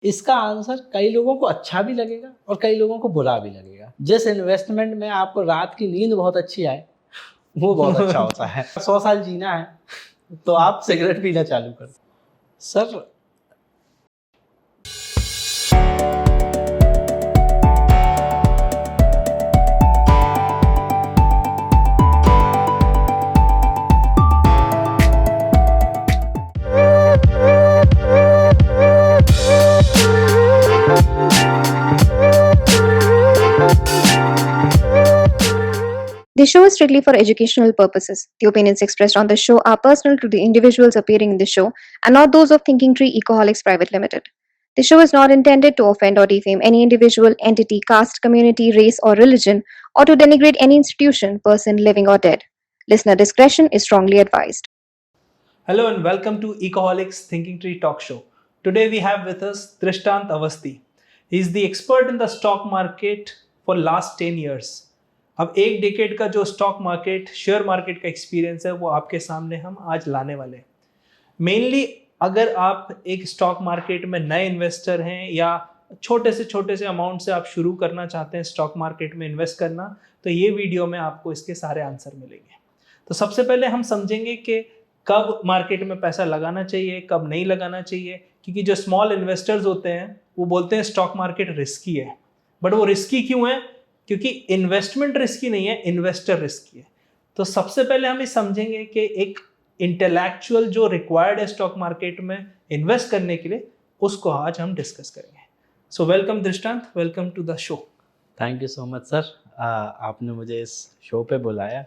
इसका आंसर कई लोगों को अच्छा भी लगेगा और कई लोगों को बुरा भी लगेगा। जिस इन्वेस्टमेंट में आपको रात की नींद बहुत अच्छी आए वो बहुत अच्छा होता है। 100 साल जीना है तो आप सिगरेट पीना चालू कर sir. The show is strictly for educational purposes. The opinions expressed on the show are personal to the individuals appearing in the show and not those of Thinking Tree Ecoholics Private Limited. The show is not intended to offend or defame any individual, entity, caste, community, race, or religion, or to denigrate any institution, person, living, or dead. Listener discretion is strongly advised. Hello and welcome to Ecoholics Thinking Tree Talk Show. Today we have with us Drishtant Avasthi. He is the expert in the stock market for last 10 years. अब एक decade का जो stock market share market का experience है वो आपके सामने हम आज लाने वाले हैं। मेनली अगर आप एक स्टॉक मार्केट में नए इन्वेस्टर हैं या छोटे से अमाउंट से आप शुरू करना चाहते हैं स्टॉक मार्केट में इन्वेस्ट करना, तो ये वीडियो में आपको इसके सारे आंसर मिलेंगे। तो सबसे पहले हम समझेंगे कि कब मार्केट में पैसा लगाना चाहिए, कब नहीं लगाना चाहिए, क्योंकि जो स्मॉल इन्वेस्टर्स होते हैं वो बोलते हैं स्टॉक मार्केट रिस्की है। बट वो रिस्की क्यों है? क्योंकि इन्वेस्टमेंट रिस्की नहीं है, इन्वेस्टर रिस्की है। तो सबसे पहले हम ये समझेंगे कि एक इंटेलेक्चुअल जो रिक्वायर्ड है स्टॉक मार्केट में इन्वेस्ट करने के लिए, उसको आज हम डिस्कस करेंगे। So welcome Drishtant, welcome to the show. Thank you so much sir, आपने मुझे इस शो पे बुलाया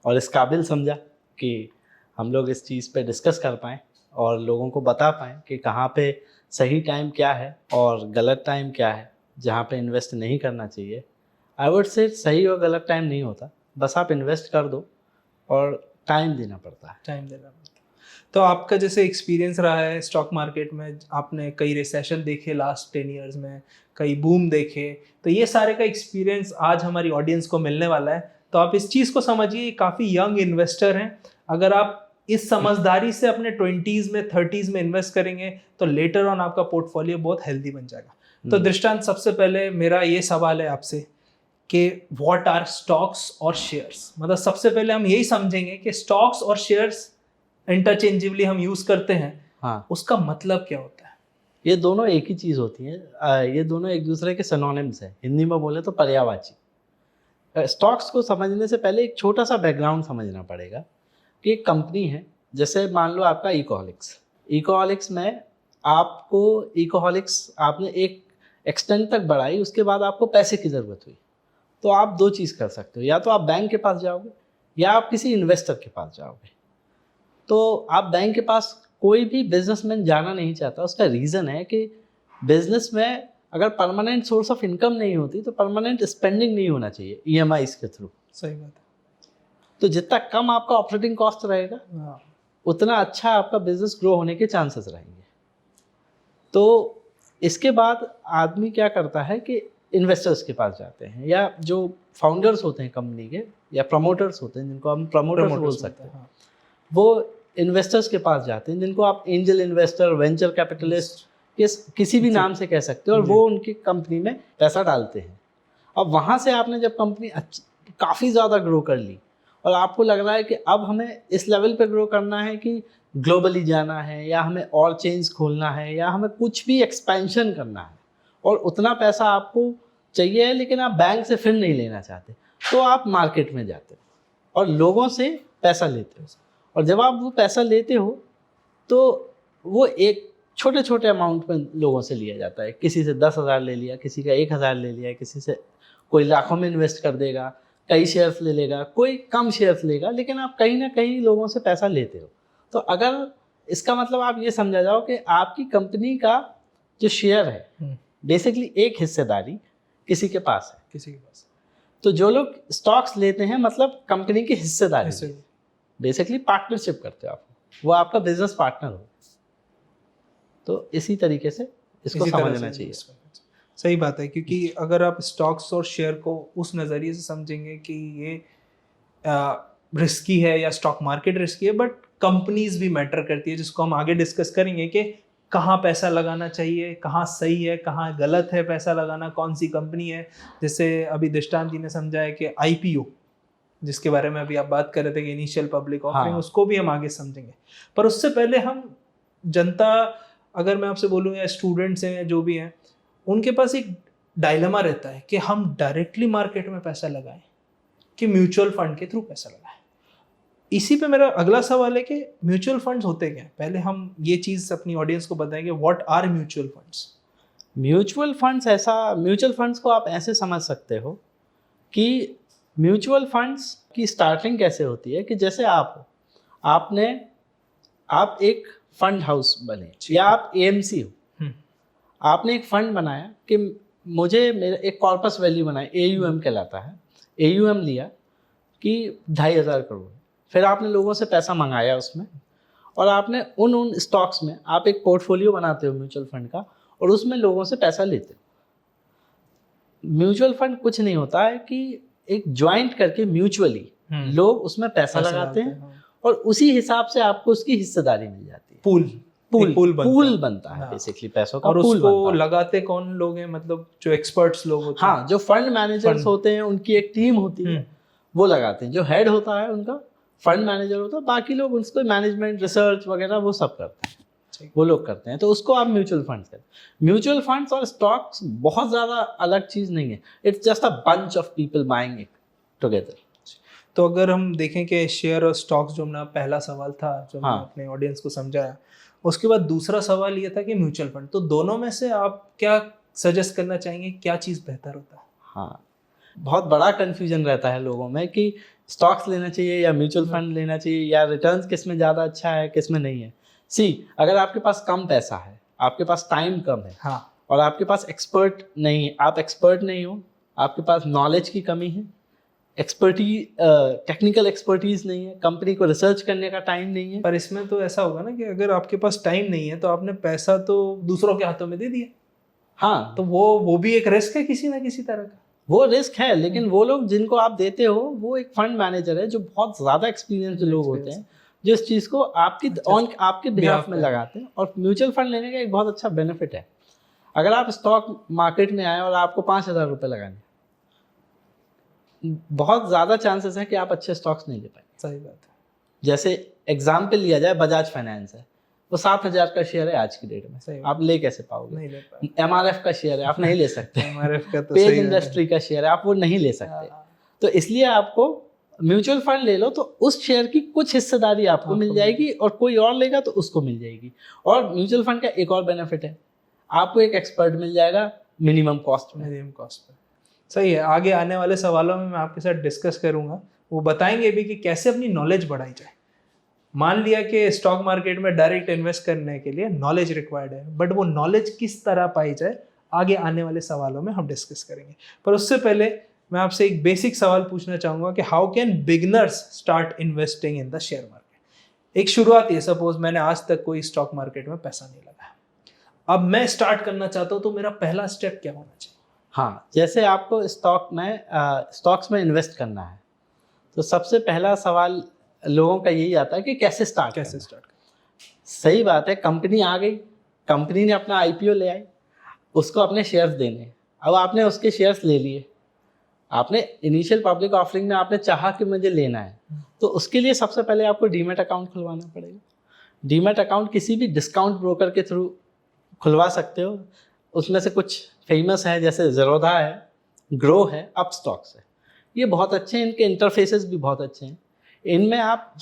और इस काबिल समझा कि हम लोग इस चीज़ पे डिस्कस कर पाएँ और लोगों को बता पाएँ कि कहाँ पे सही टाइम क्या है और गलत टाइम क्या है जहाँ पे इन्वेस्ट नहीं करना चाहिए। आई वुड से सही और गलत टाइम नहीं होता, बस आप इन्वेस्ट कर दो और टाइम देना पड़ता है। तो आपका जैसे एक्सपीरियंस रहा है स्टॉक मार्केट में, आपने कई रिसेशन देखे लास्ट 10 इयर्स में, कई बूम देखे, तो ये सारे का एक्सपीरियंस आज हमारी ऑडियंस को मिलने वाला है। तो आप इस चीज़ को समझिए, काफ़ी यंग इन्वेस्टर हैं। अगर आप इस समझदारी से अपने 20s में 30s में इन्वेस्ट करेंगे तो लेटर ऑन आपका पोर्टफोलियो बहुत हेल्दी बन जाएगा। तो दृष्टांत, सबसे पहले मेरा ये सवाल है आपसे कि व्हाट आर स्टॉक्स और शेयर्स। मतलब सबसे पहले हम यही समझेंगे कि स्टॉक्स और शेयर्स इंटरचेंजेबली हम यूज करते हैं, हाँ, उसका मतलब क्या होता है? ये दोनों एक ही चीज़ होती है, ये दोनों एक दूसरे के सिनोनिम्स हैं। हिंदी में बोले तो पर्यायवाची। स्टॉक्स को समझने से पहले एक छोटा सा बैकग्राउंड समझना पड़ेगा कि एक कंपनी है, जैसे मान लो आपका इकोहॉलिक्स में आपने एक एक्सटेंट तक बढ़ाई, उसके बाद आपको पैसे की ज़रूरत हुई, तो आप दो चीज़ कर सकते हो, या तो आप बैंक के पास जाओगे या आप किसी इन्वेस्टर के पास जाओगे। तो आप बैंक के पास कोई भी बिजनेसमैन जाना नहीं चाहता। उसका रीज़न है कि बिजनेस में अगर परमानेंट सोर्स ऑफ इनकम नहीं होती तो परमानेंट स्पेंडिंग नहीं होना चाहिए EMIs के थ्रू। सही बात है। तो जितना कम आपका ऑपरेटिंग कॉस्ट रहेगा उतना अच्छा आपका बिजनेस ग्रो होने के चांसेस रहेंगे। तो इसके बाद आदमी क्या करता है कि इन्वेस्टर्स के पास जाते हैं, या जो फाउंडर्स होते हैं कंपनी के, या प्रमोटर्स होते हैं जिनको हम प्रमोटर्स बोल सकते हैं, हाँ। वो इन्वेस्टर्स के पास जाते हैं जिनको आप एंजल इन्वेस्टर, वेंचर कैपिटलिस्ट, किसी भी नाम से कह सकते हो, और वो उनकी कंपनी में पैसा डालते हैं। अब वहाँ से आपने जब कंपनी काफ़ी ज़्यादा ग्रो कर ली और आपको लग रहा है कि अब हमें इस लेवल पे ग्रो करना है कि ग्लोबली जाना है, या हमें और चेंज खोलना है, या हमें कुछ भी एक्सपेंशन करना है, और उतना पैसा आपको चाहिए है लेकिन आप बैंक से फिर नहीं लेना चाहते, तो आप मार्केट में जाते हो और लोगों से पैसा लेते हो। और जब आप वो पैसा लेते हो तो वो एक छोटे छोटे अमाउंट में लोगों से लिया जाता है। किसी से 10,000 ले लिया, किसी का 1,000 ले लिया, किसी से कोई लाखों में इन्वेस्ट कर देगा, कई शेयर्स ले लेगा, कोई कम शेयर्स लेगा, लेकिन आप कहीं ना कहीं लोगों से पैसा लेते हो। तो अगर इसका मतलब आप ये समझा जाओ कि आपकी कंपनी का जो शेयर है बेसिकली एक हिस्सेदारी किसी के पास है। तो जो लोग स्टॉक्स लेते हैं मतलब कंपनी की हिस्सेदारी, बेसिकली पार्टनरशिप करते हो आप, वो आपका बिजनेस पार्टनर हो। तो इसी तरीके से इसको समझना चाहिए। सही बात है, क्योंकि अगर आप स्टॉक्स और शेयर को उस नज़रिए से समझेंगे कि ये रिस्की है या स्टॉक मार्केट रिस्की है, बट कंपनीज भी मैटर करती है, जिसको हम आगे डिस्कस करेंगे कि कहाँ पैसा लगाना चाहिए, कहाँ सही है, कहाँ गलत है पैसा लगाना, कौन सी कंपनी है। जैसे अभी दृष्टांत जी ने समझाया कि IPO, जिसके बारे में अभी आप बात कर रहे थे कि इनिशियल पब्लिक ऑफरिंग, हाँ। उसको भी हम आगे समझेंगे। पर उससे पहले हम जनता, अगर मैं आपसे बोलूँ या स्टूडेंट्स हैं या जो भी हैं, उनके पास एक डायलेमा रहता है कि हम डायरेक्टली मार्केट में पैसा लगाएं कि म्यूचुअल फंड के थ्रू पैसा लगाएं। इसी पे मेरा अगला सवाल है कि म्यूचुअल फंड्स होते क्या हैं? पहले हम ये चीज़ अपनी ऑडियंस को बताएंगे, what are mutual funds. Mutual funds को आप ऐसे समझ सकते हो कि म्यूचुअल फंड्स की स्टार्टिंग कैसे होती है कि जैसे आप एक फंड हाउस बने या आप AMC हो, आपने एक फंड बनाया कि मुझे मेरा एक कॉर्पस वैल्यू बनाया, AUM कहलाता है। AUM लिया कि 2,500 करोड़, फिर आपने लोगों से पैसा मंगाया उसमें, और आपने उन स्टॉक्स में आप एक पोर्टफोलियो बनाते हो म्यूचुअल फंड का, और उसमें लोगों से पैसा लेते हो। म्यूचुअल फंड कुछ नहीं होता है कि एक ज्वाइंट करके म्यूचुअली लोग उसमें पैसा लगाते हैं, और उसी हिसाब से आपको उसकी हिस्सेदारी मिल जाती है। पूल बनता है बेसिकली पैसों का। और उसको लगाते कौन लोग हैं, मतलब जो एक्सपर्ट्स लोग होते हैं? हाँ, जो फंड मैनेजर्स होते हैं, उनकी एक टीम होती है, वो लगाते हैं। जो हेड होता है उनका फंड मैनेजर होता है, बाकी लोग उसको मैनेजमेंट, रिसर्च वगैरह वो सब करते हैं, वो लोग करते हैं। तो उसको आप म्यूचुअल फंड्स कहते हैं। म्यूचुअल फंड्स और स्टॉक्स बहुत ज़्यादा अलग चीज़ नहीं है, it's just a bunch of people buying it together. तो अगर हम देखें कि शेयर और स्टॉक्स, जो अपना पहला सवाल था जो हाँ। मैंने अपने ऑडियंस को समझाया, उसके बाद दूसरा सवाल ये था कि म्यूचुअल फंड, तो दोनों में से आप क्या सजेस्ट करना चाहेंगे, क्या चीज़ बेहतर होता है? हाँ, बहुत बड़ा कन्फ्यूजन रहता है लोगों में कि स्टॉक्स लेना चाहिए या म्यूचुअल फंड लेना चाहिए, या रिटर्न्स किस में ज़्यादा अच्छा है, किस में नहीं है। अगर आपके पास कम पैसा है, आपके पास टाइम कम है, हाँ, और आपके पास एक्सपर्ट नहीं है, आप एक्सपर्ट नहीं हो, आपके पास नॉलेज की कमी है, टेक्निकल एक्सपर्टीज नहीं है, कंपनी को रिसर्च करने का टाइम नहीं है। पर इसमें तो ऐसा होगा ना कि अगर आपके पास टाइम नहीं है तो आपने पैसा तो दूसरों के हाथों में दे दिया। हाँ, तो वो भी एक रिस्क है किसी ना किसी तरह का। वो रिस्क है, लेकिन वो लोग जिनको आप देते हो वो एक फंड मैनेजर है जो बहुत ज़्यादा एक्सपीरियंस लोग होते हैं, जो इस चीज़ को आपके बिहाफ में लगाते हैं। और म्यूचुअल फंड लेने का एक बहुत अच्छा बेनिफिट है, अगर आप स्टॉक मार्केट में आए और आपको 5,000 रुपये लगाने, बहुत ज़्यादा चांसेस है कि आप अच्छे स्टॉक्स नहीं ले पाएंगे। सही बात है। जैसे एग्जाम्पल लिया जाए, बजाज फाइनेंस है, वो 7,000 का शेयर है आज की डेट में, आप ले कैसे पाओगे? नहीं ले पाएंगे। MRF का शेयर है, आप नहीं ले सकते। MRF का तो पेज इंडस्ट्री का शेयर है, आप वो नहीं ले सकते। तो इसलिए आपको म्यूचुअल फंड ले लो, तो उस शेयर की कुछ हिस्सेदारी आपको मिल जाएगी, और कोई और लेगा तो उसको मिल जाएगी। और म्यूचुअल फंड का एक और बेनिफिट है, आपको एक एक्सपर्ट मिल जाएगा मिनिमम कॉस्ट में। सही है। आगे आने वाले सवालों में मैं आपके साथ डिस्कस करूंगा, वो बताएंगे भी कि कैसे अपनी नॉलेज बढ़ाई जाए। मान लिया कि स्टॉक मार्केट में डायरेक्ट इन्वेस्ट करने के लिए नॉलेज रिक्वायर्ड है, बट वो नॉलेज किस तरह पाई जाए, आगे आने वाले सवालों में हम डिस्कस करेंगे। पर उससे पहले मैं आपसे एक बेसिक सवाल पूछना चाहूँगा कि how can beginners start investing in the share market. एक शुरुआत है, सपोज मैंने आज तक कोई स्टॉक मार्केट में पैसा नहीं लगाया, अब मैं स्टार्ट करना चाहता हूँ, तो मेरा पहला स्टेप क्या होना चाहिए? हाँ, जैसे आपको स्टॉक्स में इन्वेस्ट करना है, तो सबसे पहला सवाल लोगों का यही आता है कि कैसे स्टार्ट करना। सही बात है, कंपनी आ गई, कंपनी ने अपना IPO ले आई, उसको अपने शेयर्स देने। अब आपने उसके शेयर्स ले लिए, आपने इनिशियल पब्लिक ऑफरिंग में आपने चाहा कि मुझे लेना है, तो उसके लिए सबसे पहले आपको डीमैट अकाउंट खुलवाना पड़ेगा। डीमैट अकाउंट किसी भी डिस्काउंट ब्रोकर के थ्रू खुलवा सकते हो। उसमें से कुछ फेमस है, जैसे ज़ेरोधा है, ग्रो है, अपस्टॉक्स है, ये बहुत अच्छे हैं, इनके इंटरफेसेस भी बहुत अच्छे हैं। इनमें आप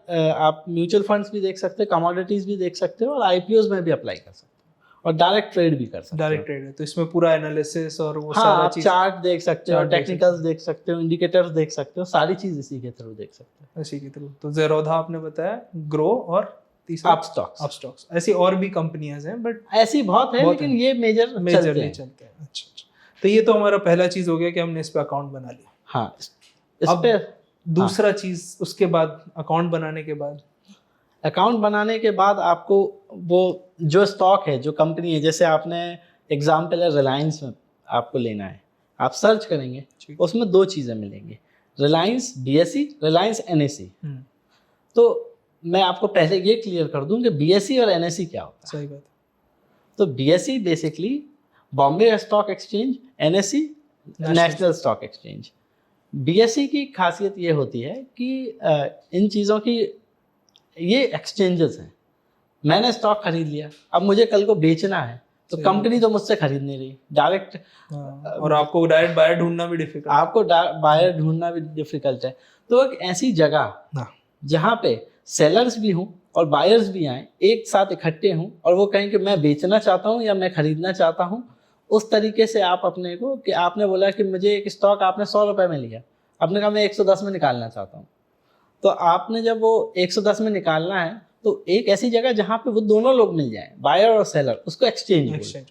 आप म्यूचुअल फंड्स भी देख सकते हो, कमोडिटीज़ भी देख सकते हो, और IPOs में भी अप्लाई कर सकते हो, और डायरेक्ट ट्रेड भी कर सकते हो। डायरेक्ट ट्रेड है तो इसमें पूरा एनालिसिस और वो हाँ, सारा आप चीज, चार्ट देख सकते हो, टेक्निकल्स देख सकते हो, इंडिकेटर्स देख सकते हो, सारी चीज़ इसी के थ्रू देख सकते हो, इसी के थ्रू। तो ज़ेरोधा आपने बताया, ग्रो और तीसरा अपस्टॉक्स। ऐसी और भी कंपनियां हैं, बट ऐसी बहुत है, लेकिन ये मेजरली चलते हैं। अच्छा, तो ये तो हमारा पहला चीज हो गया कि हमने इस पे अकाउंट बना लिया। हाँ, इस पे दूसरा चीज, उसके बाद अकाउंट बनाने के बाद आपको वो जो स्टॉक है, जो कंपनी है, जैसे आपने एग्जाम्पल है रिलायंस में आपको लेना है, आप सर्च करेंगे, उसमें 2 चीज़ें मिलेंगी, रिलायंस BSE, रिलायंस NSE। तो मैं आपको पहले ये क्लियर कर दूं कि BSE और NSE क्या होता है। सही बात। तो BSE basically Bombay stock exchange, NSE national stock exchange. BSE की खासियत ये होती है कि इन चीज़ों की ये एक्सचेंजेस हैं। मैंने स्टॉक खरीद लिया, अब मुझे कल को बेचना है तो सही कंपनी तो मुझसे खरीद नहीं रही डायरेक्ट, और आपको डायरेक्ट बायर ढूंढना भी डिफिकल्ट। आपको बायर ढूंढना भी डिफिकल्ट है। तो एक ऐसी जगह हाँ। जहाँ पे सेलर्स भी हों और बायर्स भी आए, एक साथ इकट्ठे हों और वो कहें कि मैं बेचना चाहता हूँ या मैं खरीदना चाहता हूँ, उस तरीके से आप अपने को, कि आपने बोला कि मुझे एक स्टॉक आपने 100 रुपये में लिया, आपने कहा मैं 110 में निकालना चाहता हूँ, तो आपने जब वो 110 में निकालना है तो एक ऐसी जगह जहाँ पे वो दोनों लोग मिल जाएं, बायर और सेलर, उसको एक्सचेंज बोलते हैं।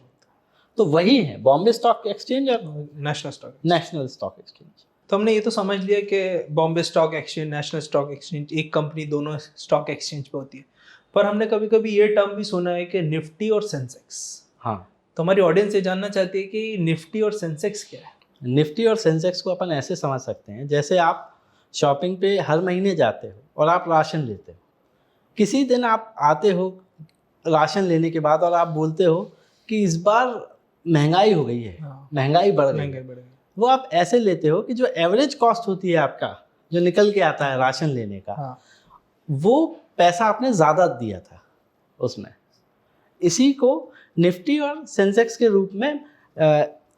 तो वही है बॉम्बे स्टॉक एक्सचेंज और नेशनल स्टॉक एक्सचेंज। तो हमने ये तो समझ लिया कि Bombay stock exchange, national stock exchange, एक कंपनी दोनों स्टॉक एक्सचेंज पे होती है। पर हमने कभी कभी ये टर्म भी सुना है कि निफ्टी और सेंसेक्स। हाँ, तो हमारी ऑडियंस ये जानना चाहती है कि निफ्टी और सेंसेक्स क्या है। निफ्टी और सेंसेक्स को अपन ऐसे समझ सकते हैं, जैसे आप शॉपिंग पे हर महीने जाते हो और आप राशन लेते हो, किसी दिन आप आते हो राशन लेने के बाद और आप बोलते हो कि इस बार महंगाई हो गई है, महंगाई बढ़ गई है। वो आप ऐसे लेते हो कि जो एवरेज कॉस्ट होती है आपका जो निकल के आता है राशन लेने का, वो पैसा आपने ज़्यादा दिया था उसमें। इसी को निफ्टी और सेंसेक्स के रूप में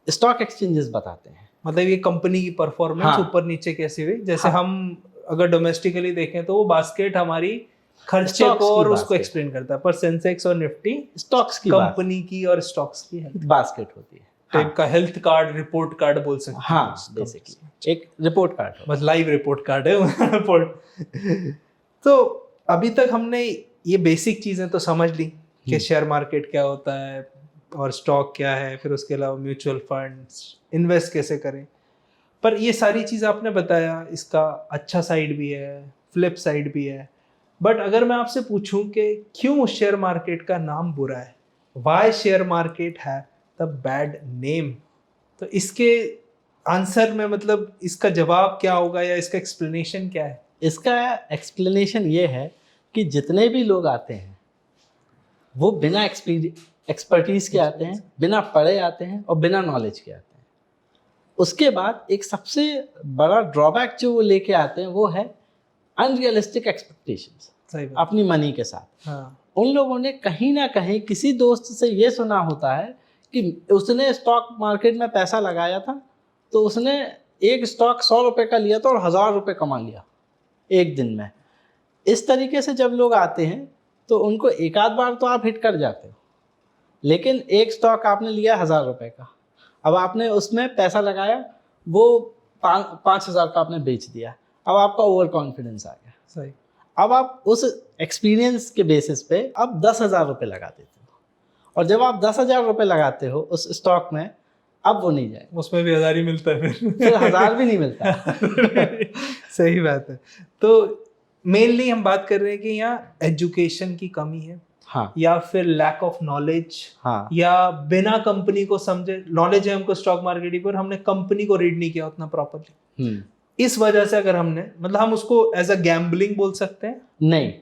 स्टॉक एक्सचेंजेस बताते हैं। मतलब ये कंपनी की परफॉर्मेंस ऊपर नीचे कैसी हुई, जैसे हम अगर डोमेस्टिकली देखें तो वो बास्केट हमारी खर्चे को और उसको एक्सप्लेन करता है, पर सेंसेक्स और निफ्टी स्टॉक्स की, कंपनी की और स्टॉक्स की बास्केट होती है, टाइप का हेल्थ कार्ड, रिपोर्ट कार्ड बोल सकते हैं। हाँ, बेसिकली एक रिपोर्ट कार्ड, बस लाइव रिपोर्ट कार्ड है रिपोर्ट। तो अभी तक हमने ये बेसिक चीजें तो समझ ली कि शेयर मार्केट क्या होता है और स्टॉक क्या है, फिर उसके अलावा म्यूचुअल फंड्स, इन्वेस्ट कैसे करें। पर ये सारी चीज़ आपने बताया, इसका अच्छा साइड भी है, फ्लिप साइड भी है। बट अगर मैं आपसे पूछूं कि क्यों शेयर मार्केट का नाम बुरा है, वाई शेयर मार्केट है द बैड नेम, तो इसके आंसर में मतलब इसका जवाब क्या होगा या इसका एक्सप्लेनेशन क्या है? इसका एक्सप्लेनेशन ये है कि जितने भी लोग आते हैं वो बिना एक्सपर्टीज के आते हैं, बिना पढ़े आते हैं और बिना नॉलेज के आते हैं। उसके बाद एक सबसे बड़ा ड्रॉबैक जो वो लेके आते हैं वो है अनरियलिस्टिक एक्सपेक्टेशंस अपनी मनी के साथ। उन लोगों ने कहीं ना कहीं किसी दोस्त से ये सुना होता है कि उसने स्टॉक मार्केट में पैसा लगाया था तो उसने एक स्टॉक 100 रुपये का लिया था और 1000 रुपये कमा लिया एक दिन में। इस तरीके से जब लोग आते हैं तो उनको एक आध बार तो आप हिट कर जाते हो, लेकिन एक स्टॉक आपने लिया 1000 रुपये का, अब आपने उसमें पैसा लगाया, वो 5000 का आपने बेच दिया, अब आपका ओवर कॉन्फिडेंस आ गया। सही। अब आप उस एक्सपीरियंस के बेसिस पे अब 10,000 रुपये लगा देते हो, और जब आप 10,000 रुपये लगाते हो उस स्टॉक में, अब वो नहीं जाएगा, उसमें भी 1000 ही मिलता है, फिर 1000 भी नहीं मिलता। सही बात है। तो मेनली हम बात कर रहे हैं कि यहाँ एजुकेशन की कमी है, हाँ, या फिर लैक ऑफ नॉलेज, हाँ, या बिना कंपनी को समझे, नॉलेज है हमको स्टॉक मार्केट की पर हमने कंपनी को रीड नहीं किया उतना प्रॉपर्ली, इस वजह से अगर हमने, मतलब हम उसको एज अ गैम्बलिंग बोल सकते हैं? नहीं,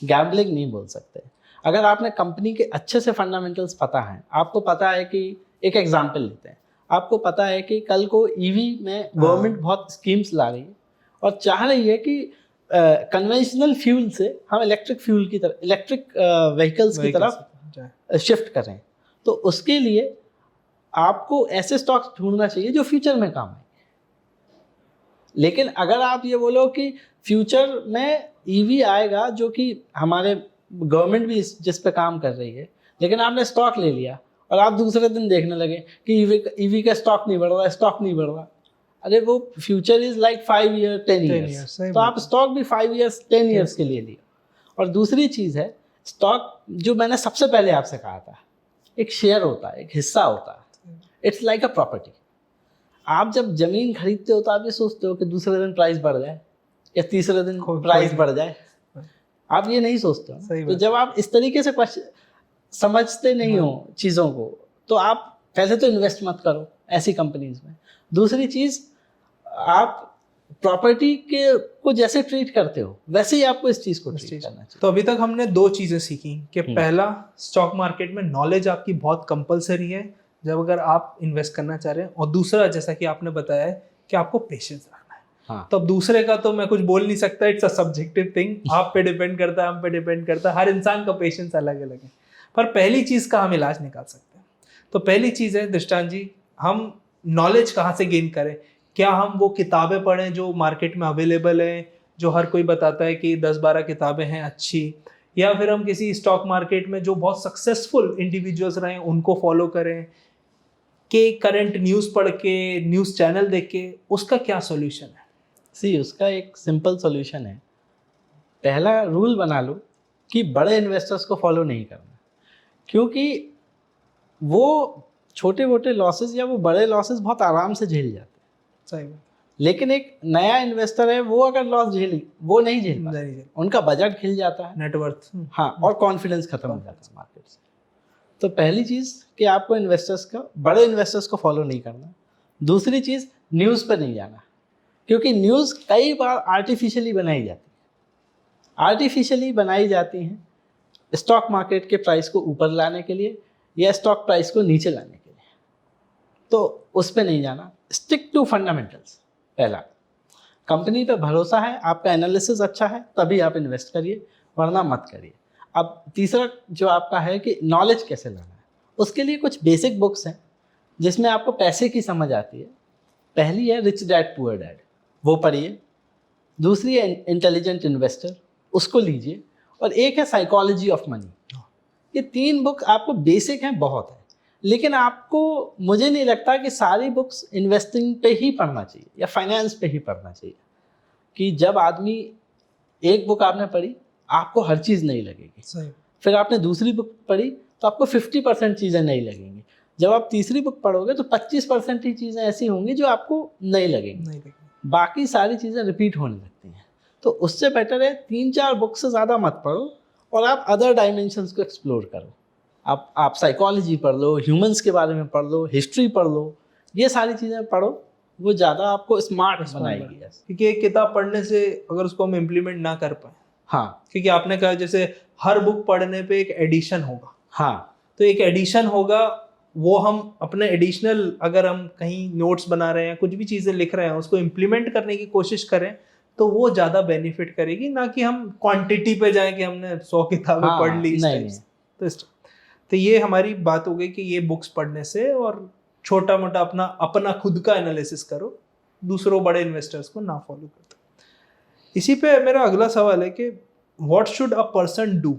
गैम्बलिंग नहीं बोल सकते। अगर आपने कंपनी के अच्छे से फंडामेंटल्स पता है, आपको पता है कि, एक एग्जांपल लेते हैं, आपको पता है कि कल को ईवी में गवर्नमेंट बहुत स्कीम्स ला रही है और चाह रही है कि कन्वेंशनल फ्यूल से हम इलेक्ट्रिक फ्यूल की तरफ, इलेक्ट्रिक व्हीकल्स की तरफ शिफ्ट करें, तो उसके लिए आपको ऐसे स्टॉक्स ढूंढना चाहिए जो फ्यूचर में काम आए। लेकिन अगर आप ये बोलो कि फ्यूचर में ईवी आएगा, जो कि हमारे गवर्नमेंट भी जिस पे काम कर रही है, लेकिन आपने स्टॉक ले लिया और आप दूसरे दिन देखने लगे कि ईवी का स्टॉक नहीं बढ़ रहा, स्टॉक नहीं बढ़ रहा, अरे वो future is like 5 year 10 years, तो आप स्टॉक भी 5 ईयर्स 10 ईयर्स के लिए लिया। और दूसरी चीज़ है, स्टॉक जो मैंने सबसे पहले आपसे कहा था, एक शेयर होता है, एक हिस्सा होता है, इट्स लाइक अ प्रॉपर्टी। आप जब जमीन खरीदते हो तो आप ये सोचते हो कि दूसरे दिन प्राइस बढ़ जाए या तीसरे दिन प्राइस बढ़ जाए, आप ये नहीं सोचते हो। तो जब आप इस तरीके से समझते नहीं हो चीज़ों को, तो आप पहले तो इन्वेस्ट मत करो ऐसी कंपनीज में। दूसरी चीज़, आप प्रॉपर्टी के को जैसे ट्रीट करते हो वैसे ही आपको इस चीज को ट्रीट करना चाहिए। तो अभी तक हमने दो चीजें सीखी कि पहला, स्टॉक मार्केट में नॉलेज आपकी बहुत कंपलसरी है जब अगर आप इन्वेस्ट करना चाह रहे हैं, और दूसरा जैसा कि आपने बताया है कि आपको पेशेंस रखना है। हाँ। तो अब दूसरे का तो मैं कुछ बोल नहीं सकता, इट्स अ सब्जेक्टिव थिंग, आप पे डिपेंड करता है, हम पे डिपेंड करता है, हर इंसान का पेशेंस अलग अलग है। पर पहली चीज का हम इलाज निकाल सकते हैं। तो पहली चीज है दृष्टांत जी, हम नॉलेज कहाँ से गेन करें? क्या हम वो किताबें पढ़ें जो मार्केट में अवेलेबल हैं, जो हर कोई बताता है कि 10-12 किताबें हैं अच्छी, या फिर हम किसी स्टॉक मार्केट में जो बहुत सक्सेसफुल इंडिविजुअल्स रहे हैं उनको फॉलो करें, कि करंट न्यूज़ पढ़ के, न्यूज़ चैनल देख के, उसका क्या सॉल्यूशन है? उसका एक सिंपल सॉल्यूशन है। पहला रूल बना लो कि बड़े इन्वेस्टर्स को फॉलो नहीं करना, क्योंकि वो छोटे मोटे लॉसेस या वो बड़े लॉसेस बहुत आराम से झेल जाते हैं। सही बात। लेकिन एक नया इन्वेस्टर है, वो अगर लॉस झेली वो नहीं झेल पाता, उनका बजट खिल जाता है, नेटवर्थ, हाँ, और कॉन्फिडेंस खत्म हो जाता है मार्केट से। तो पहली चीज़ कि आपको बड़े इन्वेस्टर्स को फॉलो नहीं करना। दूसरी चीज़, न्यूज़ पर नहीं जाना, क्योंकि न्यूज़ कई बार आर्टिफिशियली बनाई जाती हैं स्टॉक मार्केट के प्राइस को ऊपर लाने के लिए या स्टॉक प्राइस को नीचे लाने के लिए। तो उस पर नहीं जाना। Stick to fundamentals. पहला, कंपनी पे भरोसा है, आपका एनालिसिस अच्छा है, तभी आप इन्वेस्ट करिए, वरना मत करिए। अब तीसरा जो आपका है कि नॉलेज कैसे लाना है, उसके लिए कुछ बेसिक बुक्स हैं जिसमें आपको पैसे की समझ आती है। पहली है रिच डैड पुअर डैड, वो पढ़िए। दूसरी है इंटेलिजेंट इन्वेस्टर, उसको लीजिए। और एक है साइकोलॉजी ऑफ मनी। ये 3 बुक आपको बेसिक हैं, बहुत है, लेकिन आपको, मुझे नहीं लगता कि सारी बुक्स इन्वेस्टिंग पे ही पढ़ना चाहिए या फाइनेंस पे ही पढ़ना चाहिए। कि जब आदमी, एक बुक आपने पढ़ी, आपको हर चीज़ नहीं लगेगी। सही। फिर आपने दूसरी बुक पढ़ी तो आपको 50% चीज़ें नहीं लगेंगी। जब आप तीसरी बुक पढ़ोगे तो 25% ही चीज़ें ऐसी होंगी जो आपको नहीं लगेंगी, बाकी सारी चीज़ें रिपीट होने लगती हैं। तो उससे बेटर है 3-4 बुक से ज़्यादा मत पढ़ो और आप अदर डायमेंशंस को एक्सप्लोर करो। आप साइकोलॉजी पढ़ लो, ह्यूमंस के बारे में पढ़ लो, हिस्ट्री पढ़ लो, ये सारी चीज़ें पढ़ो, वो ज़्यादा आपको स्मार्ट बनाएगी। क्योंकि एक किताब पढ़ने से अगर उसको हम इम्प्लीमेंट ना कर पाए, हाँ, क्योंकि आपने कहा जैसे हर बुक पढ़ने पे एक एडिशन होगा, हाँ, तो एक एडिशन होगा, वो हम अपने एडिशनल, अगर हम कहीं नोट्स बना रहे हैं, कुछ भी चीज़ें लिख रहे हैं, उसको इम्प्लीमेंट करने की कोशिश करें तो वो ज़्यादा बेनिफिट करेगी, ना कि हम क्वांटिटी पे जाएं कि हमने 100 किताबें हाँ, पढ़ ली इस नहीं, टाइप से। तो ये हमारी बात हो गई कि ये बुक्स पढ़ने से, और छोटा मोटा अपना खुद का एनालिसिस करो, दूसरों बड़े इन्वेस्टर्स को ना फॉलो करते। इसी पे मेरा अगला सवाल है कि what should a person do,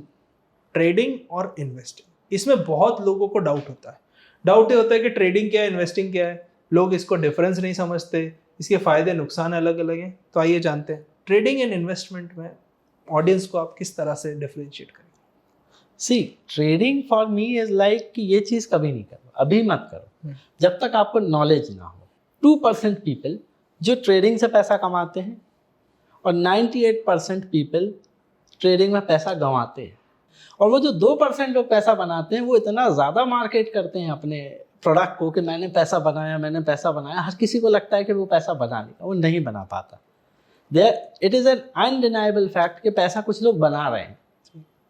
trading और इन्वेस्टिंग? इसमें बहुत लोगों को डाउट होता है। डाउट ये होता है कि ट्रेडिंग क्या है, इन्वेस्टिंग क्या है, लोग इसको डिफरेंस नहीं समझते, इसके फायदे नुकसान अलग अलग हैं। तो आइए जानते हैं ट्रेडिंग एंड इन्वेस्टमेंट में ऑडियंस को आप किस तरह से डिफरेंशिएट करेंगे। See, trading for me is like कि ये चीज़ कभी नहीं करो, अभी मत करो जब तक आपको नॉलेज ना हो। 2% पीपल जो ट्रेडिंग से पैसा कमाते हैं और 98% पीपल ट्रेडिंग में पैसा गंवाते हैं। और वो जो 2% लोग पैसा बनाते हैं, वो इतना ज़्यादा मार्केट करते हैं अपने प्रोडक्ट को कि मैंने पैसा बनाया। हर किसी को लगता है कि वो पैसा बना लेगा, वो नहीं बना पाता। It is an undeniable fact कि पैसा कुछ लोग बना रहे हैं।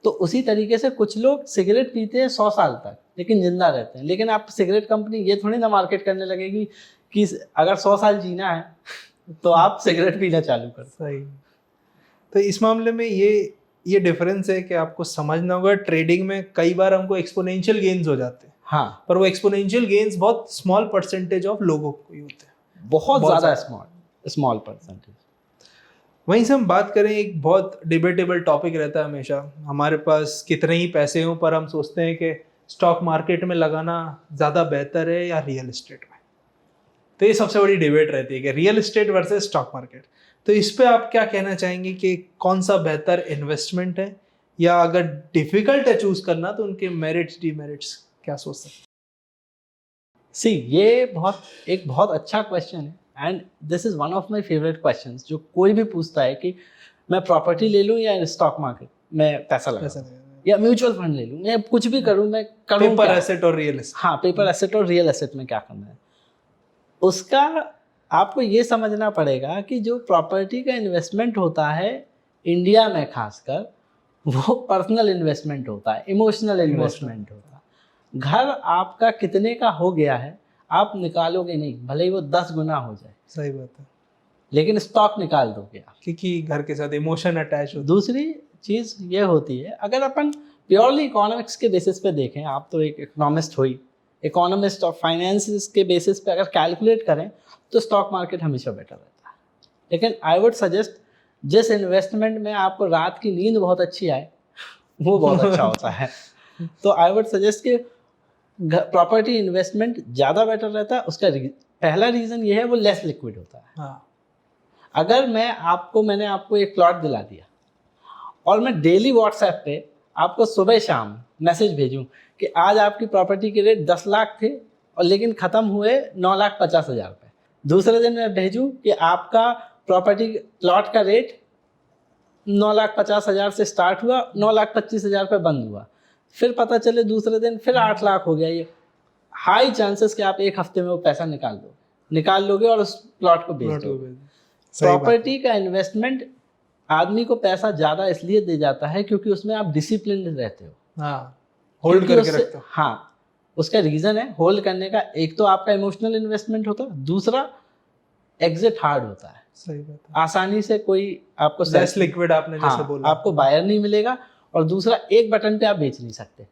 तो उसी तरीके से कुछ लोग सिगरेट पीते हैं 100 साल तक, लेकिन जिंदा रहते हैं। लेकिन आप सिगरेट कंपनी ये थोड़ी ना मार्केट करने लगेगी कि अगर 100 साल जीना है तो आप सिगरेट पीना चालू कर। सही। तो इस मामले में ये डिफरेंस है कि आपको समझना होगा, ट्रेडिंग में कई बार हमको एक्सपोनेंशियल गेन्स हो जाते हैं, हाँ, पर वो एक्सपोनेंशियल गेन्स बहुत स्मॉल परसेंटेज ऑफ लोगों को ही होते हैं, बहुत ज़्यादा स्मॉल परसेंटेज। वहीं से हम बात करें, एक बहुत डिबेटेबल टॉपिक रहता है हमेशा, हमारे पास कितने ही पैसे हों पर हम सोचते हैं कि स्टॉक मार्केट में लगाना ज़्यादा बेहतर है या रियल एस्टेट में। तो ये सबसे बड़ी डिबेट रहती है कि real estate versus stock market. तो इस पे आप क्या कहना चाहेंगे कि कौन सा बेहतर इन्वेस्टमेंट है, या अगर डिफिकल्ट है चूज करना तो उनके मेरिट्स डीमेरिट्स क्या सोच सकते हैं? सी, ये एक बहुत अच्छा क्वेश्चन है, and this is one of my favourite questions. जो कोई भी पूछता है कि मैं प्रॉपर्टी ले लूँ या स्टॉक मार्केट में पैसा लगाऊं या म्यूचुअल फंड ले लूँ, मैं कुछ भी करूँ, मैं करूँ पेपर एसेट और रियल एस्टेट। हाँ, पेपर एसेट और रियल एसेट में क्या करना है, उसका आपको ये समझना पड़ेगा कि जो प्रॉपर्टी का इन्वेस्टमेंट होता है इंडिया में खासकर, वो पर्सनल इन्वेस्टमेंट होता है, इमोशनल इन्वेस्टमेंट होता है। घर आपका कितने का हो गया है आप निकालोगे नहीं, भले ही वो 10 गुना हो जाए, सही बात है, लेकिन स्टॉक निकाल दोगे आप, क्योंकि घर के साथ इमोशन अटैच होता दूसरी चीज़ ये होती है, अगर अपन प्योरली इकोनॉमिक्स के बेसिस पे देखें, आप तो एक इकोनॉमिस्ट हो ही, इकोनॉमिस्ट और फाइनेंस के बेसिस पे अगर कैलकुलेट करें तो स्टॉक मार्केट हमेशा बेटर रहता है। लेकिन आई वुड सजेस्ट जिस इन्वेस्टमेंट में आपको रात की नींद बहुत अच्छी आए वो बहुत अच्छा होता है। तो आई वुड सजेस्ट कि प्रॉपर्टी इन्वेस्टमेंट ज़्यादा बेटर रहता है। उसका पहला रीज़न ये है, वो लेस लिक्विड होता है। हाँ, अगर मैंने आपको एक प्लॉट दिला दिया और मैं डेली व्हाट्सएप पे आपको सुबह शाम मैसेज भेजूं कि आज आपकी प्रॉपर्टी के रेट 10 लाख थे और लेकिन ख़त्म हुए 9,50,000 पे, दूसरे दिन मैं भेजूं कि आपका प्रॉपर्टी प्लॉट का रेट 9,50,000 से स्टार्ट हुआ, 9,25,000 पे बंद हुआ, फिर पता चले दूसरे दिन फिर 8 लाख हो गया, ये हाई चांसेस कि आप एक हफ्ते में वो पैसा निकाल लोगे और उस प्लॉट को बेच दोगे। प्रॉपर्टी का इन्वेस्टमेंट आदमी को पैसा ज़्यादा इसलिए दे जाता है क्योंकि उसमें आप डिसिप्लिन रहते हो, हाँ, होल्ड करके रखते हो। हाँ, उसका रीज़न है होल्ड करने का। एक तो आपका इमोशनल इन्वेस्टमेंट होता है, दूसरा एग्जिट हार्ड होता है। सही बात है, आसानी से कोई आपको लेस लिक्विड आपने जैसे बोला, आपको बायर नहीं मिलेगा, और दूसरा एक बटन पे आप बेच नहीं सकते,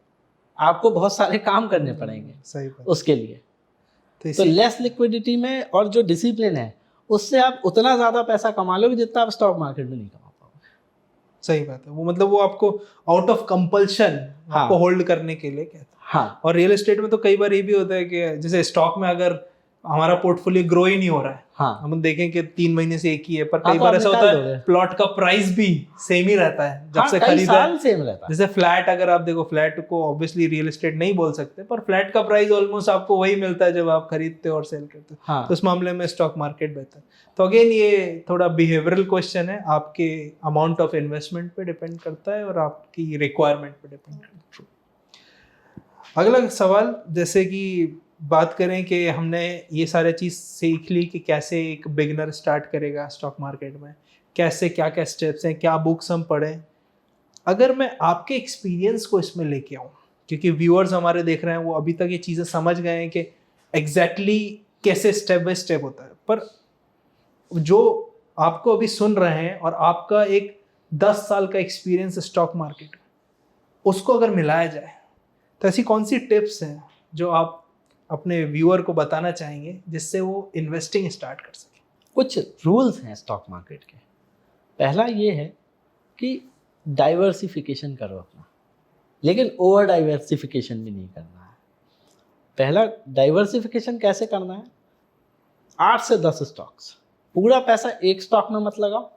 आपको बहुत सारे काम करने पड़ेंगे सही बात। उसके लिए। तो लेस लिक्विडिटी में और जो डिसिप्लिन है उससे आप उतना ज़्यादा पैसा कमा लोगे जितना आप स्टॉक मार्केट में नहीं कमा पाओगे। सही बात है, वो मतलब वो आपको आउट ऑफ कंपल्शन आपको होल्ड करने के लिए कहते हैं। हाँ, और रियल एस्टेट में तो कई बार ये भी होता है कि जैसे स्टॉक में अगर हमारा पोर्टफोलियो ग्रो ही नहीं हो रहा है, हाँ, हम देखें कि 3 महीने से एक ही है, पर हाँ, कई तो बार आप ऐसा निकाल होता है दोगे। प्लॉट का प्राइस भी सेम ही रहता है जब से कई खरीदा साल है। सेम रहता है। जैसे फ्लैट, अगर आप देखो, फ्लैट को ऑब्वियसली रियल एस्टेट नहीं बोल सकते, पर फ्लैट का प्राइस ऑलमोस्ट आपको वही मिलता है जब आप खरीदते हो और सेल करते हो। हाँ, तो उस मामले में स्टॉक मार्केट बेहतर। तो अगेन ये थोड़ा बिहेवियरल क्वेश्चन है, आपके अमाउंट ऑफ इन्वेस्टमेंट पे डिपेंड करता है और आपकी रिक्वायरमेंट पे डिपेंड करता है। अगला सवाल, जैसे कि बात करें कि हमने ये सारे चीज़ सीख ली कि कैसे एक बिगनर स्टार्ट करेगा स्टॉक मार्केट में, कैसे क्या क्या स्टेप्स हैं, क्या बुक्स हम पढ़ें। अगर मैं आपके एक्सपीरियंस को इसमें लेके आऊँ, क्योंकि व्यूअर्स हमारे देख रहे हैं वो अभी तक ये चीज़ें समझ गए हैं कि एग्जैक्टली कैसे स्टेप बाय स्टेप होता है, पर जो आपको अभी सुन रहे हैं और आपका एक 10 साल का एक्सपीरियंस स्टॉक मार्केट में, उसको अगर मिलाया जाए तो ऐसी कौन सी टिप्स हैं जो आप अपने व्यूअर को बताना चाहेंगे जिससे वो इन्वेस्टिंग स्टार्ट कर सके? कुछ रूल्स हैं स्टॉक मार्केट के। पहला ये है कि डाइवर्सिफिकेशन करो अपना, लेकिन ओवर डाइवर्सिफिकेशन भी नहीं करना है। पहला डाइवर्सिफिकेशन कैसे करना है, 8 से 10 स्टॉक्स, पूरा पैसा एक स्टॉक में मत लगाओ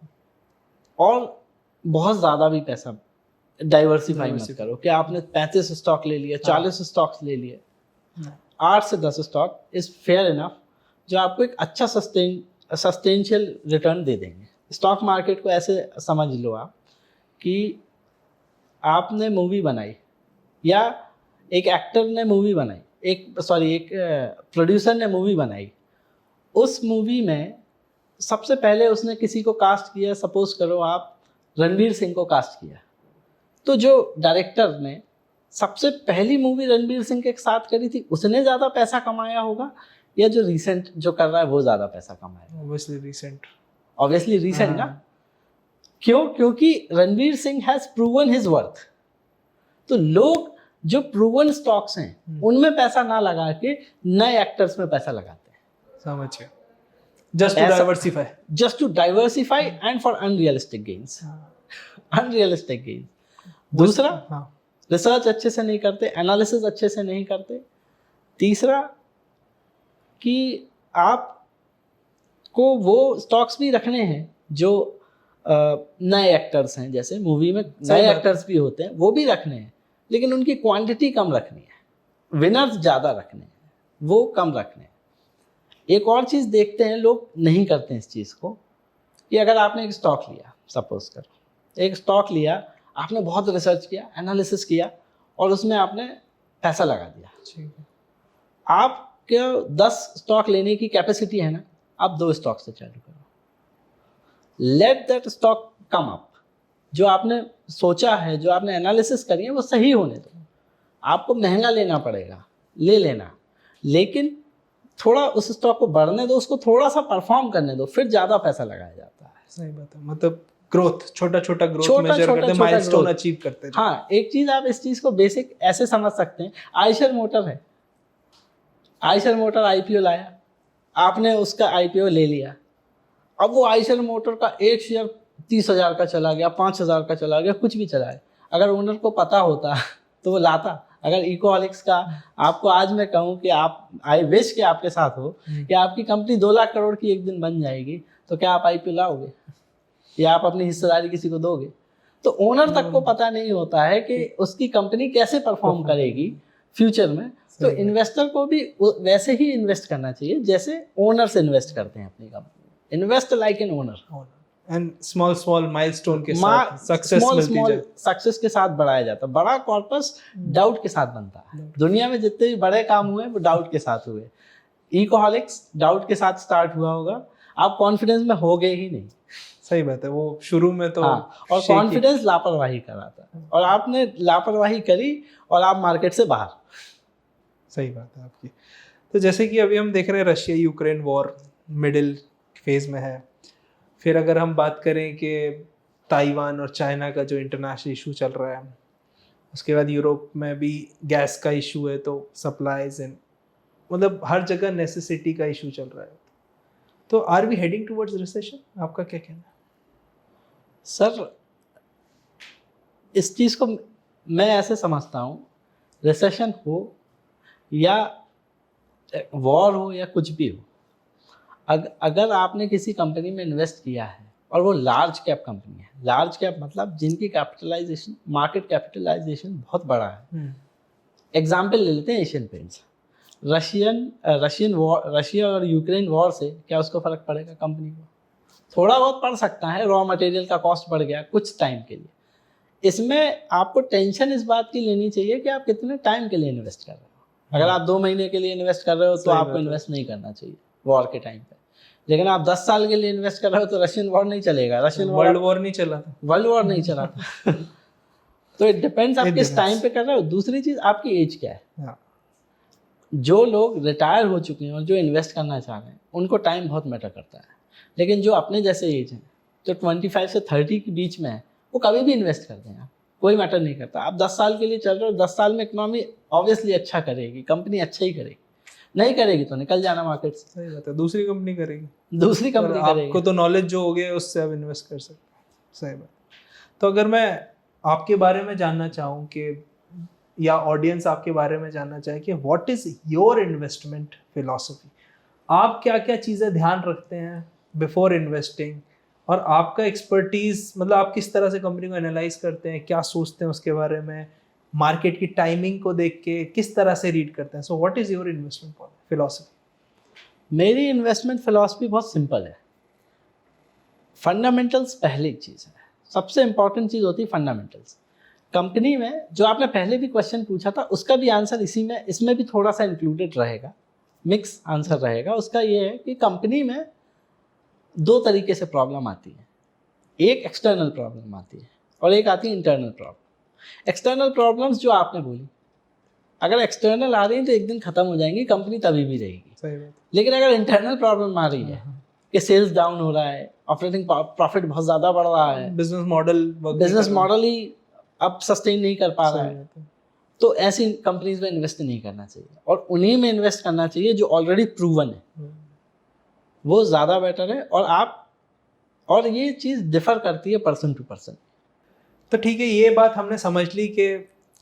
और बहुत ज़्यादा भी पैसा डाइवर्सिफाई मत करो कि आपने 35 स्टॉक ले लिए, 40 स्टॉक्स ले लिए। 8 से 10 स्टॉक इज़ फेयर इनफ, जो आपको एक अच्छा सस्टेंशियल रिटर्न दे देंगे। स्टॉक मार्केट को ऐसे समझ लो आप कि आपने मूवी बनाई या एक एक्टर ने मूवी बनाई, एक प्रोड्यूसर ने मूवी बनाई। उस मूवी में सबसे पहले उसने किसी को कास्ट किया, सपोज करो आप रणवीर सिंह को कास्ट किया, तो जो डायरेक्टर ने सबसे पहली मूवी रणवीर सिंह के साथ करी थी उसने ज़्यादा पैसा कमाया होगा या जो रिसेंट जो कर रहा है वो ज़्यादा पैसा कमाया? ऑब्वियसली रिसेंट ना। क्यों? क्योंकि Ranveer Singh has proven his worth. तो लोग जो प्रूवन स्टॉक्स हैं उनमें पैसा ना लगा के नए एक्टर्स में पैसा लगाते हैं। समझिए, just to diversify and for unrealistic gains. Unrealistic gains. दूसरा, रिसर्च अच्छे से नहीं करते, एनालिसिस अच्छे से नहीं करते। तीसरा कि आपको वो स्टॉक्स भी रखने हैं जो नए एक्टर्स हैं, जैसे मूवी में नए एक्टर्स भी होते हैं, वो भी रखने हैं, लेकिन उनकी क्वांटिटी कम रखनी है। विनर्स ज़्यादा रखने हैं, वो कम रखने हैं। एक और चीज़ देखते हैं, लोग नहीं करते हैं इस चीज़ को, कि अगर आपने एक स्टॉक लिया, सपोज करो एक स्टॉक लिया, आपने बहुत रिसर्च किया, एनालिसिस किया और उसमें आपने पैसा लगा दिया। आपके 10 स्टॉक लेने की कैपेसिटी है ना, आप 2 स्टॉक से चालू करो, let that stock come up. जो आपने सोचा है, जो आपने एनालिसिस करी है, वो सही होने दो। आपको महंगा लेना पड़ेगा, ले लेना, लेकिन थोड़ा उस स्टॉक को बढ़ने दो, उसको थोड़ा सा परफॉर्म करने दो, फिर ज़्यादा पैसा लगाया जाता है। सही बात है, मतलब ग्रोथ, छोटा छोटा ग्रोथ छोटा मेजर छोटा करते, छोटा माइलस्टोन growth। अचीव करते जाओ। हाँ, एक चीज़ आप इस चीज़ को बेसिक ऐसे समझ सकते हैं, आयशर मोटर है, आयशर मोटर आईपीओ लाया, आपने उसका आईपीओ ले लिया, अब वो आयशर मोटर का एक शेयर 30,000 का चला गया, 5,000 का चला गया, कुछ भी चला है, अगर ओनर को पता होता तो वो लाता। अगर इकोहॉलिक्स का आपको आज मैं कहूँ कि आप, आई विश कि आपके साथ हो कि आपकी कंपनी 2 लाख करोड़ की एक दिन बन जाएगी, तो क्या आप आईपीओ लाओगे या आप अपनी हिस्सेदारी किसी को दोगे? तो ओनर तक को पता नहीं होता है कि उसकी कंपनी कैसे परफॉर्म करेगी फ्यूचर में। तो इन्वेस्टर को भी वैसे ही इन्वेस्ट करना चाहिए जैसे ओनर्स इन्वेस्ट करते हैं अपनी company. Invest like an owner, and small small milestone के साथ सक्सेस मिलती जाए। सक्सेस के साथ बढ़ाया जाता है। बड़ा कॉर्पस डाउट के साथ बनता है। दुनिया में जितने भी बड़े काम हुए वो डाउट के साथ हुए। इकोहॉलिक्स डाउट के साथ स्टार्ट हुआ होगा, आप कॉन्फिडेंस में हो गए ही नहीं। सही बात है, वो शुरू में तो हाँ, और कॉन्फिडेंस लापरवाही कराता है, और आपने लापरवाही करी और आप मार्केट से बाहर। सही बात है आपकी। तो जैसे कि अभी हम देख रहे हैं Russia Ukraine war middle phase में है, फिर अगर हम बात करें कि ताइवान और चाइना का जो इंटरनेशनल इशू चल रहा है, उसके बाद यूरोप में भी गैस का इशू है, तो सप्लाईज एंड मतलब हर जगह नेसेसिटी का इशू चल रहा है। तो are we heading towards recession? आपका क्या कहना है? सर, इस चीज़ को मैं ऐसे समझता हूँ, रिसेशन हो या वॉर हो या कुछ भी हो, अगर आपने किसी कंपनी में इन्वेस्ट किया है और वो लार्ज कैप कंपनी है, लार्ज कैप मतलब जिनकी कैपिटलाइजेशन, मार्केट कैपिटलाइजेशन बहुत बड़ा है। एग्जाम्पल ले लेते हैं एशियन पेंट्स। रशिया और यूक्रेन वॉर से क्या उसको फर्क पड़ेगा कंपनी को? थोड़ा बहुत पड़ सकता है, रॉ मटेरियल का कॉस्ट बढ़ गया कुछ टाइम के लिए। इसमें आपको टेंशन इस बात की लेनी चाहिए कि आप कितने टाइम के लिए इन्वेस्ट कर रहे हो। अगर आप 2 महीने के लिए इन्वेस्ट कर रहे हो तो आपको इन्वेस्ट नहीं करना चाहिए वॉर के टाइम पे। लेकिन आप 10 साल के लिए इन्वेस्ट कर रहे हो तो रशियन वॉर नहीं चलेगा, रशियन वर्ल्ड वॉर नहीं चला था, वर्ल्ड वॉर नहीं चला था। तो इट डिपेंड्स आप किस टाइम पे कर रहे हो। दूसरी चीज, आपकी एज क्या है। जो लोग रिटायर हो चुके हैं और जो इन्वेस्ट करना चाह रहे हैं, उनको टाइम बहुत मैटर करता है। लेकिन जो अपने जैसे एज हैं, जो 25 से 30 के बीच में है, वो कभी भी इन्वेस्ट करते हैं, कोई मैटर नहीं करता। आप 10 साल के लिए चल रहे हो, 10 साल में इकोनॉमी ऑब्वियसली अच्छा करेगी, कंपनी अच्छा ही करेगी, नहीं करेगी तो निकल जाना मार्केट से। सही बात है, दूसरी कंपनी करेगी, दूसरी कंपनी करेगी। आपको तो नॉलेज जो हो गया उससे आप इन्वेस्ट कर सकते हैं। सही बात। तो अगर मैं आपके बारे में जानना चाहूँ कि, या ऑडियंस आपके बारे में जानना चाहे कि what is your investment philosophy, आप क्या क्या चीज़ें ध्यान रखते हैं बिफोर इन्वेस्टिंग, और आपका एक्सपर्टीज मतलब आप किस तरह से कंपनी को एनालाइज करते हैं, क्या सोचते हैं उसके बारे में, मार्केट की टाइमिंग को देख के किस तरह से रीड करते हैं। So what is your investment philosophy? मेरी इन्वेस्टमेंट फिलॉसफी बहुत सिंपल है। फंडामेंटल्स पहली चीज़ है, सबसे इंपॉर्टेंट चीज़ होती है फंडामेंटल्स। कंपनी में जो आपने पहले भी क्वेश्चन पूछा था, उसका भी आंसर इसमें भी थोड़ा सा इंक्लूडेड रहेगा, मिक्स आंसर रहेगा। उसका ये है कि कंपनी में 2 तरीके से प्रॉब्लम आती है। एक एक्सटर्नल प्रॉब्लम आती है और एक आती है इंटरनल प्रॉब्लम। एक्सटर्नल प्रॉब्लम्स जो आपने बोली, अगर एक्सटर्नल आ रही है तो एक दिन खत्म हो जाएंगी, कंपनी तभी भी रहेगी। सही बात। लेकिन अगर इंटरनल प्रॉब्लम आ रही है कि सेल्स डाउन हो रहा है, ऑपरेटिंग प्रॉफिट बहुत ज़्यादा बढ़ रहा है, बिजनेस मॉडल ही अब सस्टेन नहीं कर पा रहा है, तो ऐसी कंपनीज में इन्वेस्ट नहीं करना चाहिए और उन्हीं में इन्वेस्ट करना चाहिए जो ऑलरेडी प्रूवन है, वो ज़्यादा बेटर है। और ये चीज़ डिफर करती है पर्सन टू पर्सन। तो ठीक है, ये बात हमने समझ ली कि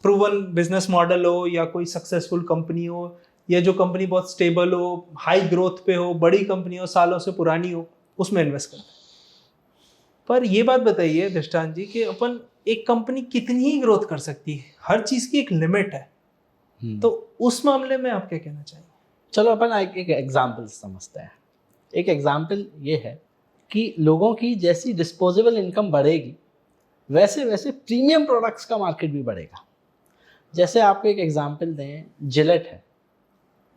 प्रूवन बिजनेस मॉडल हो या कोई सक्सेसफुल कंपनी हो, या जो कंपनी बहुत स्टेबल हो, हाई ग्रोथ पे हो, बड़ी कंपनी हो, सालों से पुरानी हो, उसमें इन्वेस्ट करना है। पर ये बात बताइए दृष्टांत जी कि अपन एक कंपनी कितनी ही ग्रोथ कर सकती है, हर चीज़ की एक लिमिट है, तो उस मामले में आप क्या कहना चाहेंगे? चलो अपन एक एग्जाम्पल समझते हैं। एक एग्जाम्पल ये है कि लोगों की जैसी डिस्पोजेबल इनकम बढ़ेगी, वैसे वैसे प्रीमियम प्रोडक्ट्स का मार्केट भी बढ़ेगा। जैसे आपको एक एग्जांपल दें, जिलेट है।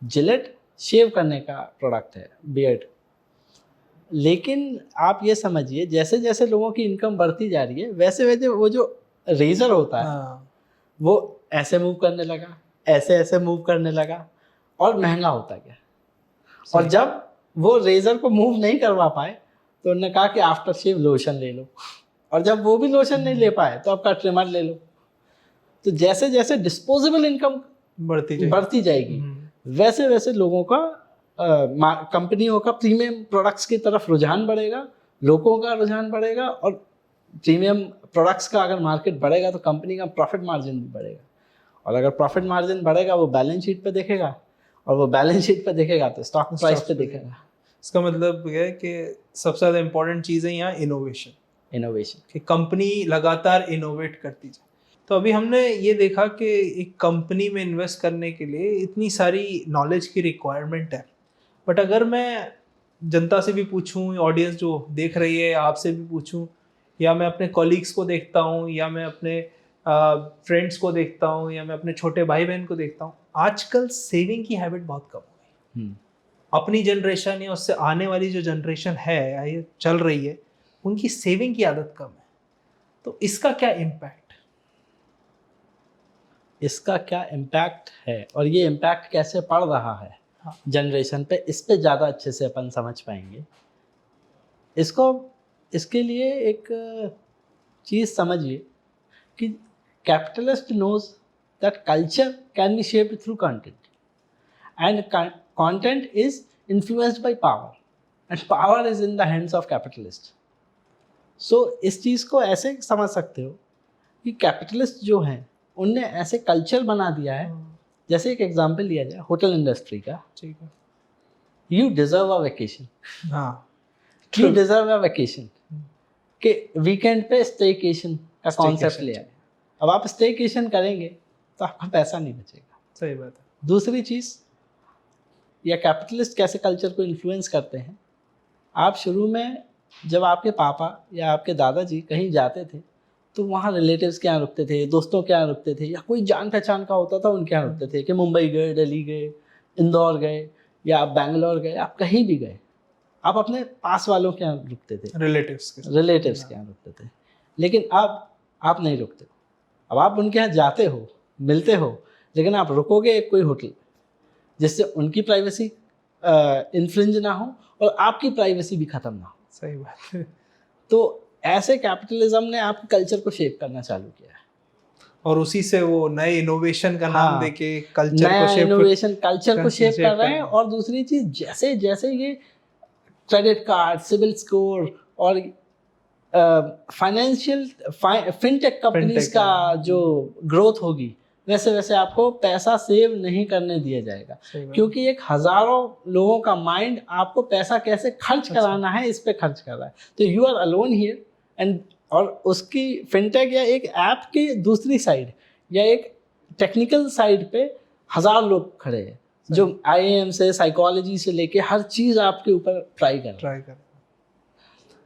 जिलेट शेव करने का प्रोडक्ट है, बियर्ड। लेकिन आप ये समझिए जैसे जैसे लोगों की इनकम बढ़ती जा रही है वैसे वैसे वो जो रेजर होता है हाँ, वो ऐसे मूव करने लगा, ऐसे ऐसे मूव करने लगा और महंगा होता गया। और सही। जब वो रेजर को मूव नहीं करवा पाए तो उन्होंने कहा कि आफ्टर शेव लोशन ले लो, और जब वो भी लोशन नहीं ले पाए तो आपका ट्रिमर ले लो। तो जैसे जैसे डिस्पोजेबल इनकम बढ़ती जाएगी वैसे वैसे लोगों का कंपनियों का प्रीमियम प्रोडक्ट्स की तरफ रुझान बढ़ेगा, लोगों का रुझान बढ़ेगा, और प्रीमियम प्रोडक्ट्स का अगर मार्केट बढ़ेगा तो कंपनी का प्रॉफिट मार्जिन भी बढ़ेगा, और अगर प्रॉफिट मार्जिन बढ़ेगा वो बैलेंस शीट पे दिखेगा, और वो बैलेंस शीट पे दिखेगा तो स्टॉक प्राइस पे दिखेगा। इसका मतलब ये है कि सबसे ज़्यादा इम्पोर्टेंट चीज़ है यहाँ इनोवेशन कि कंपनी लगातार इनोवेट करती जाए। तो अभी हमने ये देखा कि एक कंपनी में इन्वेस्ट करने के लिए इतनी सारी नॉलेज की रिक्वायरमेंट है, बट अगर मैं जनता से भी पूछूं, ऑडियंस जो देख रही है आपसे भी पूछूं, या मैं अपने कॉलीग्स को देखता हूं, या मैं अपने फ्रेंड्स को देखता हूं, या मैं अपने छोटे भाई बहन को देखता हूं, आजकल सेविंग की हैबिट बहुत कम हो गई। अपनी जनरेशन या उससे आने वाली जो जनरेशन है या ये चल रही है उनकी सेविंग की आदत कम है। तो इसका क्या इम्पैक्ट? इसका क्या इम्पैक्ट है और ये इम्पैक्ट कैसे पड़ रहा है हाँ। जनरेशन पे, इस पे ज़्यादा अच्छे से अपन समझ पाएंगे। इसके लिए एक चीज़ समझिए कि capitalist knows that culture can be shaped through content, and content is influenced by power, and power is in the hands of capitalist. So इस चीज़ को ऐसे समझ सकते हो कि कैपिटलिस्ट जो हैं उनने ऐसे कल्चर बना दिया है, जैसे एक एग्जांपल लिया जाए होटल इंडस्ट्री का, ठीक है। यू डिजर्व अ वेकेशन, हाँ, यू डिजर्व अ वेकेशन कि वीकेंड पे स्टेकेशन का कॉन्सेप्ट Staycation। लिया है। अब आप स्टेकेशन करेंगे तो आपका पैसा नहीं बचेगा। सही बात है। दूसरी चीज़, या कैपिटलिस्ट कैसे कल्चर को इन्फ्लुएंस करते हैं, आप शुरू में जब आपके पापा या आपके दादाजी कहीं जाते थे तो वहाँ रिलेटिव्स के यहाँ रुकते थे, दोस्तों के यहाँ रुकते थे, या कोई जान पहचान का होता था उनके यहाँ रुकते थे, कि मुंबई गए, दिल्ली गए, इंदौर गए, या आप बैंगलोर गए, आप कहीं भी गए, आप अपने पास वालों के यहाँ रुकते थे, रिलेटिव्स के यहाँ रुकते थे। लेकिन अब आप नहीं रुकते। अब आप उनके यहाँ जाते हो, मिलते हो, लेकिन आप रुकोगे एक कोई होटल जिससे उनकी प्राइवेसी इन्फ्रिंज ना हो और आपकी प्राइवेसी भी ख़त्म ना हो। सही बात है। तो ऐसे कैपिटलिज्म ने आपके कल्चर को शेप करना चालू किया है, और उसी से वो नए इनोवेशन का नाम हाँ, देके कल्चर को शेप, इनोवेशन कल्चर को शेप कर रहे हैं। हैं। और दूसरी चीज, जैसे जैसे ये क्रेडिट कार्ड, सिविल स्कोर और फाइनेंशियल फिनटेक कंपनीज Fintech, का जो ग्रोथ होगी, वैसे वैसे आपको पैसा सेव नहीं करने दिया जाएगा, सही बात। क्योंकि एक हजारों लोगों का माइंड आपको पैसा कैसे खर्च कराना है इस पे खर्च कर रहा है। तो you are alone here, and और उसकी फिनटेक या एक ऐप की दूसरी साइड या एक टेक्निकल साइड पे हजार लोग खड़े हैं जो IIM से, साइकोलॉजी से लेके हर चीज आपके ऊपर ट्राई कर।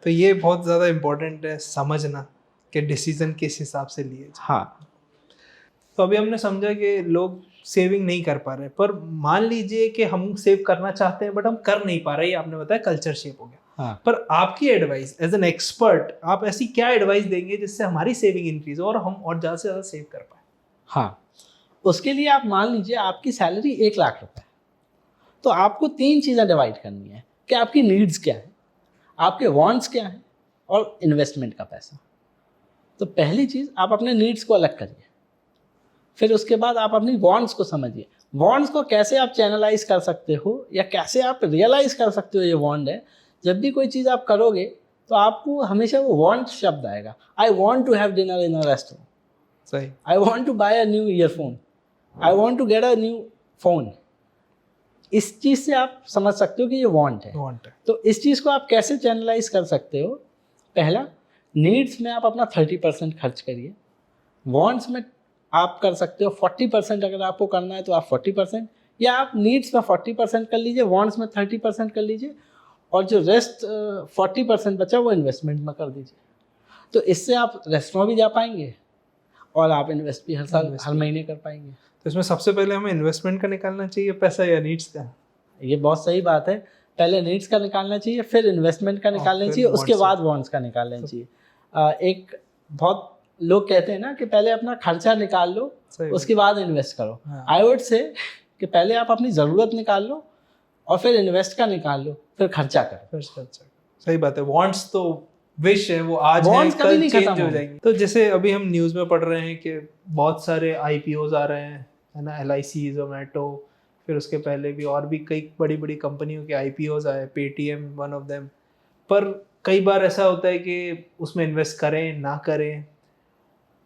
तो ये बहुत ज़्यादा इम्पोर्टेंट है समझना कि डिसीजन किस हिसाब से लिए जाए। हाँ, तो अभी हमने समझा कि लोग सेविंग नहीं कर पा रहे, पर मान लीजिए कि हम सेव करना चाहते हैं बट हम कर नहीं पा रहे, आपने बताया कल्चर शेप हो गया। हाँ। पर आपकी एडवाइस एज एन एक्सपर्ट, आप ऐसी क्या एडवाइस देंगे जिससे हमारी सेविंग इंक्रीज हो और हम और ज़्यादा से ज़्यादा सेव कर पाए? हाँ, उसके लिए आप मान लीजिए आपकी सैलरी 1 लाख रुपए, तो आपको 3 चीज़ें डिवाइड करनी है कि आपकी नीड्स क्या है, आपके वांट्स क्या हैं, और इन्वेस्टमेंट का पैसा। तो पहली चीज़, आप अपने नीड्स को अलग करिए, फिर उसके बाद आप अपनी वांट्स को समझिए। वांट्स को कैसे आप चैनलाइज कर सकते हो या कैसे आप रियलाइज कर सकते हो ये वांट है। जब भी कोई चीज़ आप करोगे तो आपको हमेशा वो वांट शब्द आएगा। I want to have dinner in a restaurant, सही। I want to buy a new earphone, I want to get a new phone. इस चीज़ से आप समझ सकते हो कि ये वांट है। तो इस चीज़ को आप कैसे चैनलाइज कर सकते हो? पहला, नीड्स में आप अपना 30% खर्च करिए, वांट्स में आप कर सकते हो 40%। अगर आपको करना है तो आप 40%, या आप नीड्स में 40% कर लीजिए, वांट्स में 30% कर लीजिए, और जो रेस्ट 40% बचा वो इन्वेस्टमेंट में कर दीजिए। तो इससे आप रेस्टोरेंट भी जा पाएंगे और आप इन्वेस्ट भी हर साल, हर महीने कर पाएंगे। तो इसमें सबसे पहले हमें इन्वेस्टमेंट का निकालना चाहिए पैसा या नीड्स का? ये बहुत सही बात है। पहले नीड्स का निकालना चाहिए, फिर इन्वेस्टमेंट का निकालना फिर चाहिए, उसके bonds बाद बॉन्ड्स का निकालना चाहिए। एक बहुत लोग कहते हैं ना कि पहले अपना खर्चा निकाल लो, सही उसके बाद इन्वेस्ट करो। हाँ। आई वुड से कि पहले आप अपनी ज़रूरत निकाल लो और फिर इन्वेस्ट का निकाल लो, फिर खर्चा करो। फिर से अच्छा। सही बात है। बॉन्ड्स तो विश है, वो आज Bonds है, कभी कल नहीं चेंज खत्म हो होंगे। जाएंगे। तो जैसे अभी हम न्यूज़ में पढ़ रहे हैं कि बहुत सारे IPOs आ रहे हैं, है ना, LIC, जोमेटो, फिर उसके पहले भी और भी कई बड़ी बड़ी कंपनियों के IPOs आए, पेटीएम वन ऑफ देम। पर कई बार ऐसा होता है कि उसमें इन्वेस्ट करें ना करें,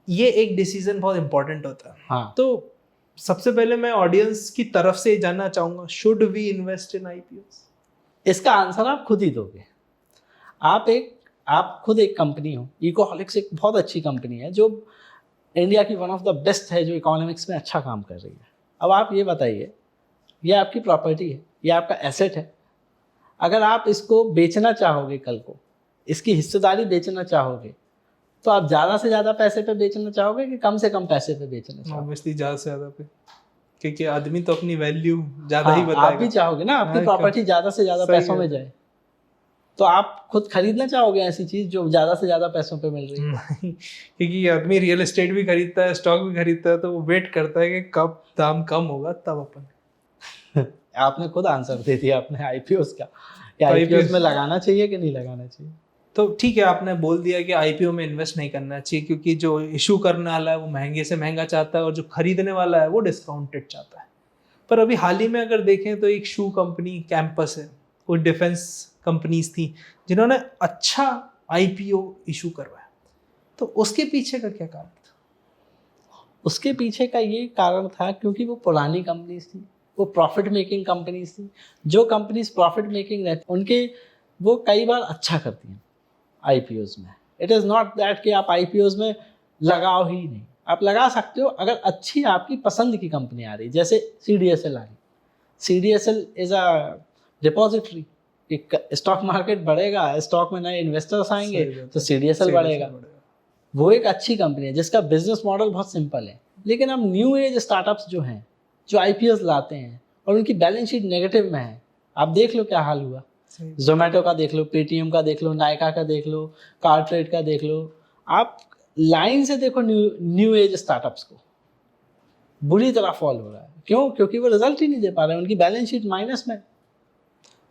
ये एक डिसीजन बहुत इंपॉर्टेंट होता है। हाँ, तो सबसे पहले मैं ऑडियंस की तरफ से जानना चाहूँगा, should we invest in IPOs? इसका आंसर आप खुद ही दोगे। आप खुद एक कंपनी हो, इकोहॉलिक्स एक बहुत अच्छी कंपनी है जो इंडिया की वन ऑफ द बेस्ट है, जो इकोनॉमिक्स में अच्छा काम कर रही है। अब आप ये बताइए, ये आपकी प्रॉपर्टी है, ये आपका एसेट है। अगर आप इसको बेचना चाहोगे, कल को इसकी हिस्सेदारी बेचना चाहोगे, तो आप ज़्यादा से ज़्यादा पैसे पे बेचना चाहोगे कि कम से कम पैसे पे बेचना चाहोगे? ऑब्वियसली ज़्यादा से ज़्यादा पे, क्योंकि आदमी तो अपनी वैल्यू ज़्यादा ही हाँ, आप बताएगा। भी चाहोगे ना आपकी हाँ, प्रॉपर्टी ज़्यादा से ज़्यादा सही पैसों में है। जाए, तो आप खुद खरीदना चाहोगे ऐसी चीज़ जो ज़्यादा से ज़्यादा पैसों पे मिल रही है? नहीं, क्योंकि आदमी रियल एस्टेट भी खरीदता है, स्टॉक भी खरीदता है, तो वो वेट करता है कि कब दाम कम होगा तब अपन। आपने खुद आंसर दे दिया अपने IPOs का, कि तो IPOs में IPOs लगाना चाहिए कि नहीं लगाना चाहिए। तो ठीक है, आपने बोल दिया कि IPO में इन्वेस्ट नहीं करना चाहिए, क्योंकि जो इशू करने वाला है वो महंगे से महंगा चाहता है और जो खरीदने वाला है वो डिस्काउंटेड चाहता है। पर अभी हाल ही में अगर देखें तो एक शू कंपनी कैंपस है, कुछ डिफेंस कंपनीज थी जिन्होंने अच्छा IPO इशू करवाया, तो उसके पीछे का क्या कारण था? उसके पीछे का ये कारण था क्योंकि वो पुरानी कंपनीज थी, वो प्रॉफिट मेकिंग कंपनीज थी। जो कंपनीज प्रॉफिट मेकिंग रहती उनके वो कई बार अच्छा करती हैं IPOs में। इट इज़ नॉट दैट कि आप IPOs में लगाओ ही नहीं, आप लगा सकते हो अगर अच्छी आपकी पसंद की कंपनी आ रही, जैसे CDSL आ रही। CDSL is a depository, stock market बढ़ेगा, स्टॉक में नए इन्वेस्टर्स आएंगे तो CDSL बढ़ेगा। वो एक अच्छी कंपनी है जिसका बिजनेस मॉडल बहुत सिंपल है। लेकिन अब न्यू एज स्टार्टअप्स जो हैं, जो IPOs लाते हैं और उनकी बैलेंस शीट नेगेटिव में है, आप देख लो क्या हाल हुआ। जोमेटो का देख लो, पेटीएम का देख लो, नायका का देख लो, कार ट्रेड का देख लो, आप लाइन से देखो न्यू एज स्टार्टअप्स को, बुरी तरह फॉल हो रहा है। क्यों? क्योंकि वो रिजल्ट ही नहीं दे पा रहे हैं, उनकी बैलेंस शीट माइनस में।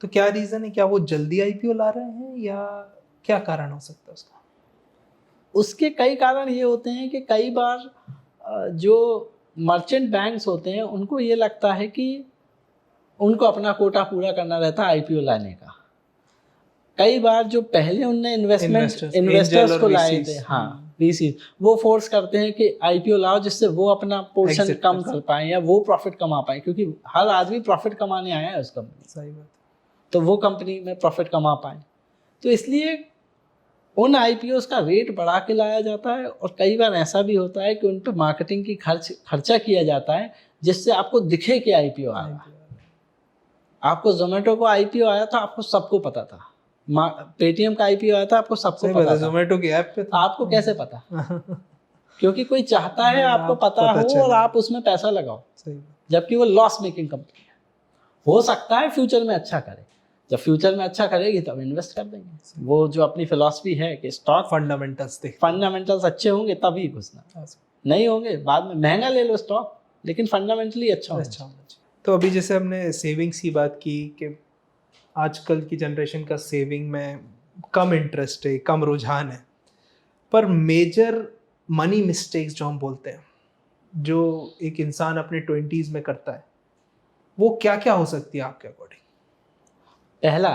तो क्या रीजन है? क्या वो जल्दी IPO ला रहे हैं या क्या कारण हो सकता है उसका? उसके कई कारण ये होते हैं कि कई बार जो मर्चेंट बैंक्स होते हैं उनको ये लगता है कि उनको अपना कोटा पूरा करना रहता है IPO लाने का। कई बार जो पहले उनने इन्वेस्टर्स को लाए थे, हाँ VC, वो फोर्स करते हैं कि IPO लाओ जिससे वो अपना पोर्शन Exit कम कर कर पाए या वो प्रॉफिट कमा पाए, क्योंकि हर आदमी प्रॉफिट कमाने आया है उस कंपनी। सही बात। तो वो कंपनी में प्रॉफिट कमा पाए, तो इसलिए उन IPOs का रेट बढ़ा के लाया जाता है। और कई बार ऐसा भी होता है कि उन पर मार्केटिंग की खर्चा किया जाता है जिससे आपको दिखे कि IPO आया। आपको जोमेटो को IPO आया था, आपको सबको पता था। पेटीएम का IPO आया था, आपको सबको पता था। जोमेटो की ऐप पे था। आपको कैसे पता? क्योंकि कोई चाहता है आपको पता हो और आप उसमें पैसा लगाओ, जबकि वो लॉस मेकिंग कंपनी है। हो सकता है फ्यूचर में अच्छा करे, जब फ्यूचर में अच्छा करेगी तब इन्वेस्ट कर देंगे। वो जो अपनी फिलॉसफी है कि स्टॉक फंडामेंटल्स अच्छे होंगे तभी घुसना, नहीं होंगे बाद में महंगा ले लो स्टॉक, लेकिन फंडामेंटली अच्छा होना चाहिए। तो अभी जैसे हमने सेविंग्स की बात की कि आजकल की जनरेशन का सेविंग में कम इंटरेस्ट है, कम रुझान है, पर मेजर मनी मिस्टेक्स जो हम बोलते हैं, जो एक इंसान अपने 20s में करता है, वो क्या क्या हो सकती है आपके अकॉर्डिंग? पहला,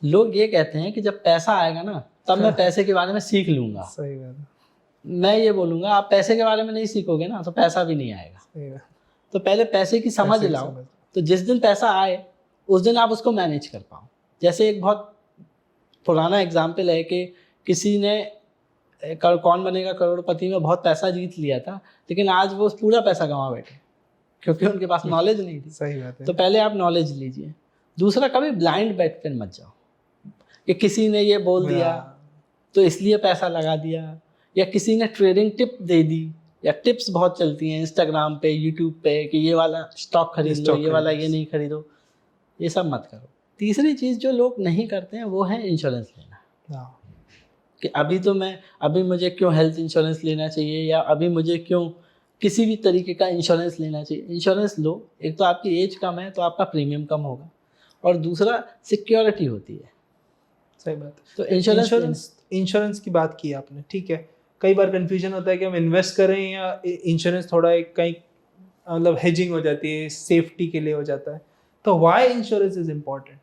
लोग ये कहते हैं कि जब पैसा आएगा ना तब मैं पैसे के बारे में सीख लूंगा। सही बात है। मैं ये बोलूंगा, आप पैसे के बारे में नहीं सीखोगे ना तो पैसा भी नहीं आएगा। सही बात। तो पहले पैसे की समझ लाओ, तो जिस दिन पैसा आए उस दिन आप उसको मैनेज कर पाओ। जैसे एक बहुत पुराना एग्जाम्पल है कि किसी ने कौन बनेगा करोड़पति में बहुत पैसा जीत लिया था, लेकिन आज वो पूरा पैसा गंवा बैठे क्योंकि उनके पास नॉलेज नहीं थी। सही बात है। तो पहले आप नॉलेज लीजिए। दूसरा, कभी ब्लाइंड बेट पे मत जाओ कि किसी ने ये बोल दिया तो इसलिए पैसा लगा दिया, या किसी ने ट्रेडिंग टिप दे दी, या टिप्स बहुत चलती हैं इंस्टाग्राम पे, यूट्यूब पे कि ये वाला स्टॉक खरीद लो, ये वाला ये नहीं खरीदो। ये सब मत करो। तीसरी चीज़ जो लोग नहीं करते हैं वो है इंश्योरेंस लेना। हाँ, कि अभी मुझे क्यों हेल्थ इंश्योरेंस लेना चाहिए, या अभी मुझे क्यों किसी भी तरीके का इंश्योरेंस लेना चाहिए। इंश्योरेंस लो, एक तो आपकी एज कम है तो आपका प्रीमियम कम होगा, और दूसरा सिक्योरिटी होती है। सही बात है। तो इंश्योरेंस की बात की आपने, ठीक है। कई बार कंफ्यूजन होता है कि हम इन्वेस्ट करें या इंश्योरेंस, थोड़ा एक कहीं मतलब हेजिंग हो जाती है, सेफ्टी के लिए हो जाता है। तो why insurance is important?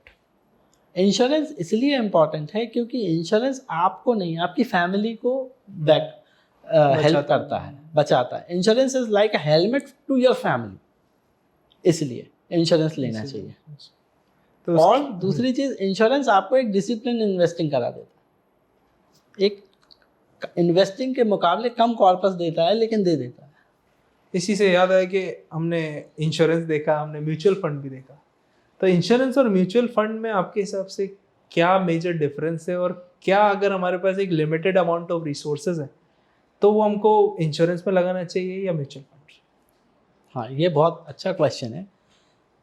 Insurance इसलिए इम्पॉर्टेंट है क्योंकि इंश्योरेंस आपको नहीं, आपकी फैमिली को बैक हेल्प करता है, बचाता है। Insurance is like a helmet to your family, इसलिए इंश्योरेंस लेना चाहिए। तो और दूसरी चीज़, इंश्योरेंस आपको एक डिसिप्लिन इन्वेस्टिंग करा देता है। एक इन्वेस्टिंग के मुकाबले कम कॉर्पस देता है, लेकिन दे देता है। इसी से याद आया कि हमने इंश्योरेंस देखा, हमने म्यूचुअल फंड भी देखा। तो इंश्योरेंस और म्यूचुअल फंड में आपके हिसाब से क्या मेजर डिफरेंस है, और क्या अगर हमारे पास एक लिमिटेड अमाउंट ऑफ रिसोर्सेज है तो वो हमको इंश्योरेंस में लगाना चाहिए या म्यूचुअल फंड? हाँ, ये बहुत अच्छा क्वेश्चन है।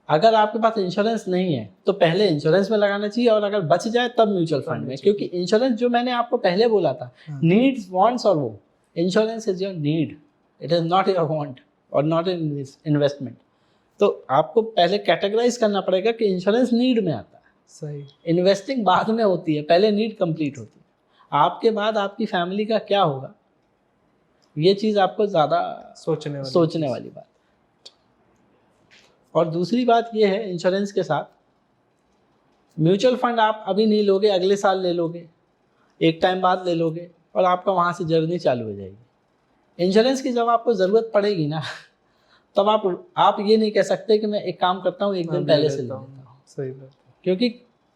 अगर आपके पास इंश्योरेंस नहीं है तो पहले इंश्योरेंस में लगाना चाहिए, और अगर बच जाए तब म्यूचुअल फंड में। क्योंकि इंश्योरेंस, जो मैंने आपको पहले बोला था, नीड्स, वांट्स और वो, insurance is your need, it is not your want और नॉट इन इन्वेस्टमेंट। तो आपको पहले कैटेगराइज करना पड़ेगा कि इंश्योरेंस नीड में आता है, सही। इन्वेस्टिंग बाद में होती है, पहले नीड कंप्लीट होती है। आपके बाद आपकी फैमिली का क्या होगा, ये चीज़ आपको ज़्यादा सोचने वाली बात। और दूसरी बात ये है, इंश्योरेंस के साथ म्यूचुअल फंड आप अभी नहीं लोगे, अगले साल ले लोगे, एक टाइम बाद ले लोगे, और आपका वहाँ से जर्नी चालू हो जाएगी। इंश्योरेंस की जब आपको ज़रूरत पड़ेगी ना, तब आप ये नहीं कह सकते कि मैं एक काम करता हूँ, एक दिन पहले से ले लेता हूँ। सही बात। क्योंकि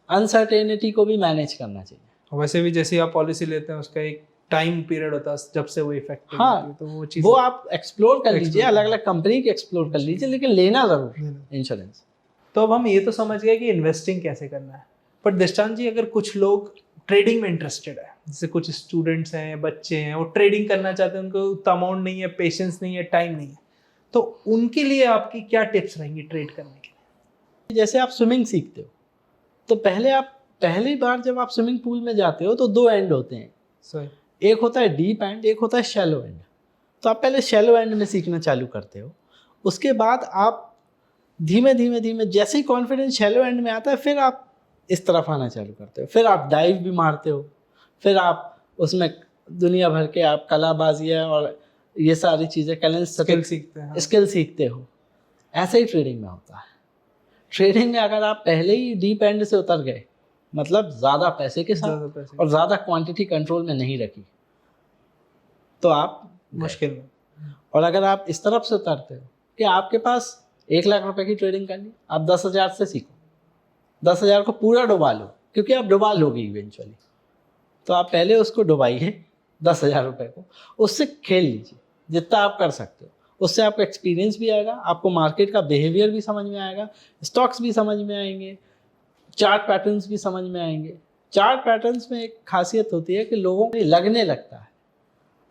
अनसर्टेनिटी को भी मैनेज करना चाहिए। वैसे भी जैसे आप पॉलिसी लेते हैं उसका एक टाइम पीरियड होता है जब से वो इफेक्टिव होती है, तो वो चीज़ वो आप एक्सप्लोर कर लीजिए, अलग अलग कंपनी की एक्सप्लोर कर लीजिए, लेकिन लेना ज़रूर इंश्योरेंस। तो अब हम ये तो समझ गए कि इन्वेस्टिंग कैसे करना है। पर दृष्टांत जी, अगर कुछ लोग ट्रेडिंग में इंटरेस्टेड है, जैसे कुछ स्टूडेंट्स हैं, बच्चे हैं, वो ट्रेडिंग करना चाहते हैं, उनको उतना अमाउंट नहीं है, पेशेंस नहीं है, टाइम नहीं है, तो उनके लिए आपकी क्या टिप्स रहेंगी ट्रेड करने के लिए? जैसे आप स्विमिंग सीखते हो, तो पहली बार जब आप स्विमिंग पूल में जाते हो तो दो एंड होते हैं। सही। एक होता है डीप एंड, एक होता है शैलो एंड। तो आप पहले शैलो एंड में सीखना चालू करते हो, उसके बाद आप धीमे धीमे जैसे ही कॉन्फिडेंस शैलो एंड में आता है, फिर आप इस तरफ आना चालू करते हो, फिर आप डाइव भी मारते हो, फिर आप उसमें दुनिया भर के आप कलाबाजियाँ और ये सारी चीज़ें स्किल सीखते हो। ऐसे ही ट्रेडिंग में होता है। ट्रेडिंग में अगर आप पहले ही डीप एंड से उतर गए, मतलब ज़्यादा पैसे के साथ और ज़्यादा क्वांटिटी कंट्रोल में नहीं रखी, तो आप मुश्किल में। और अगर आप इस तरफ से उतरते हो कि आपके पास 1 लाख रुपए की ट्रेडिंग करनी, आप 10,000 से सीखो, 10,000 को पूरा डुबा लो, क्योंकि आप डुबा लोगे इवेंचुअली। तो आप पहले उसको डुबाइए 10,000 रुपये को, उससे खेल लीजिए जितना आप कर सकते हो। उससे आपको एक्सपीरियंस भी आएगा, आपको मार्केट का बिहेवियर भी समझ में आएगा, स्टॉक्स भी समझ में आएंगे, चार्ट पैटर्न्स भी समझ में आएंगे। चार्ट पैटर्न्स में एक खासियत होती है कि लोगों को लगने लगता है।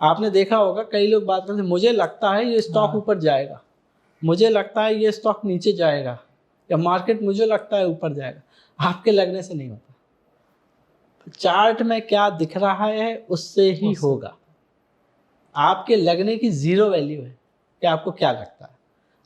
आपने देखा होगा, कई लोग बात करते हैं, मुझे लगता है ये स्टॉक ऊपर जाएगा, मुझे लगता है ये स्टॉक नीचे जाएगा, या मार्केट मुझे लगता है ऊपर जाएगा। आपके लगने से नहीं होता। चार्ट में क्या दिख रहा है उससे ही होगा। आपके लगने की जीरो वैल्यू है कि आपको क्या लगता है।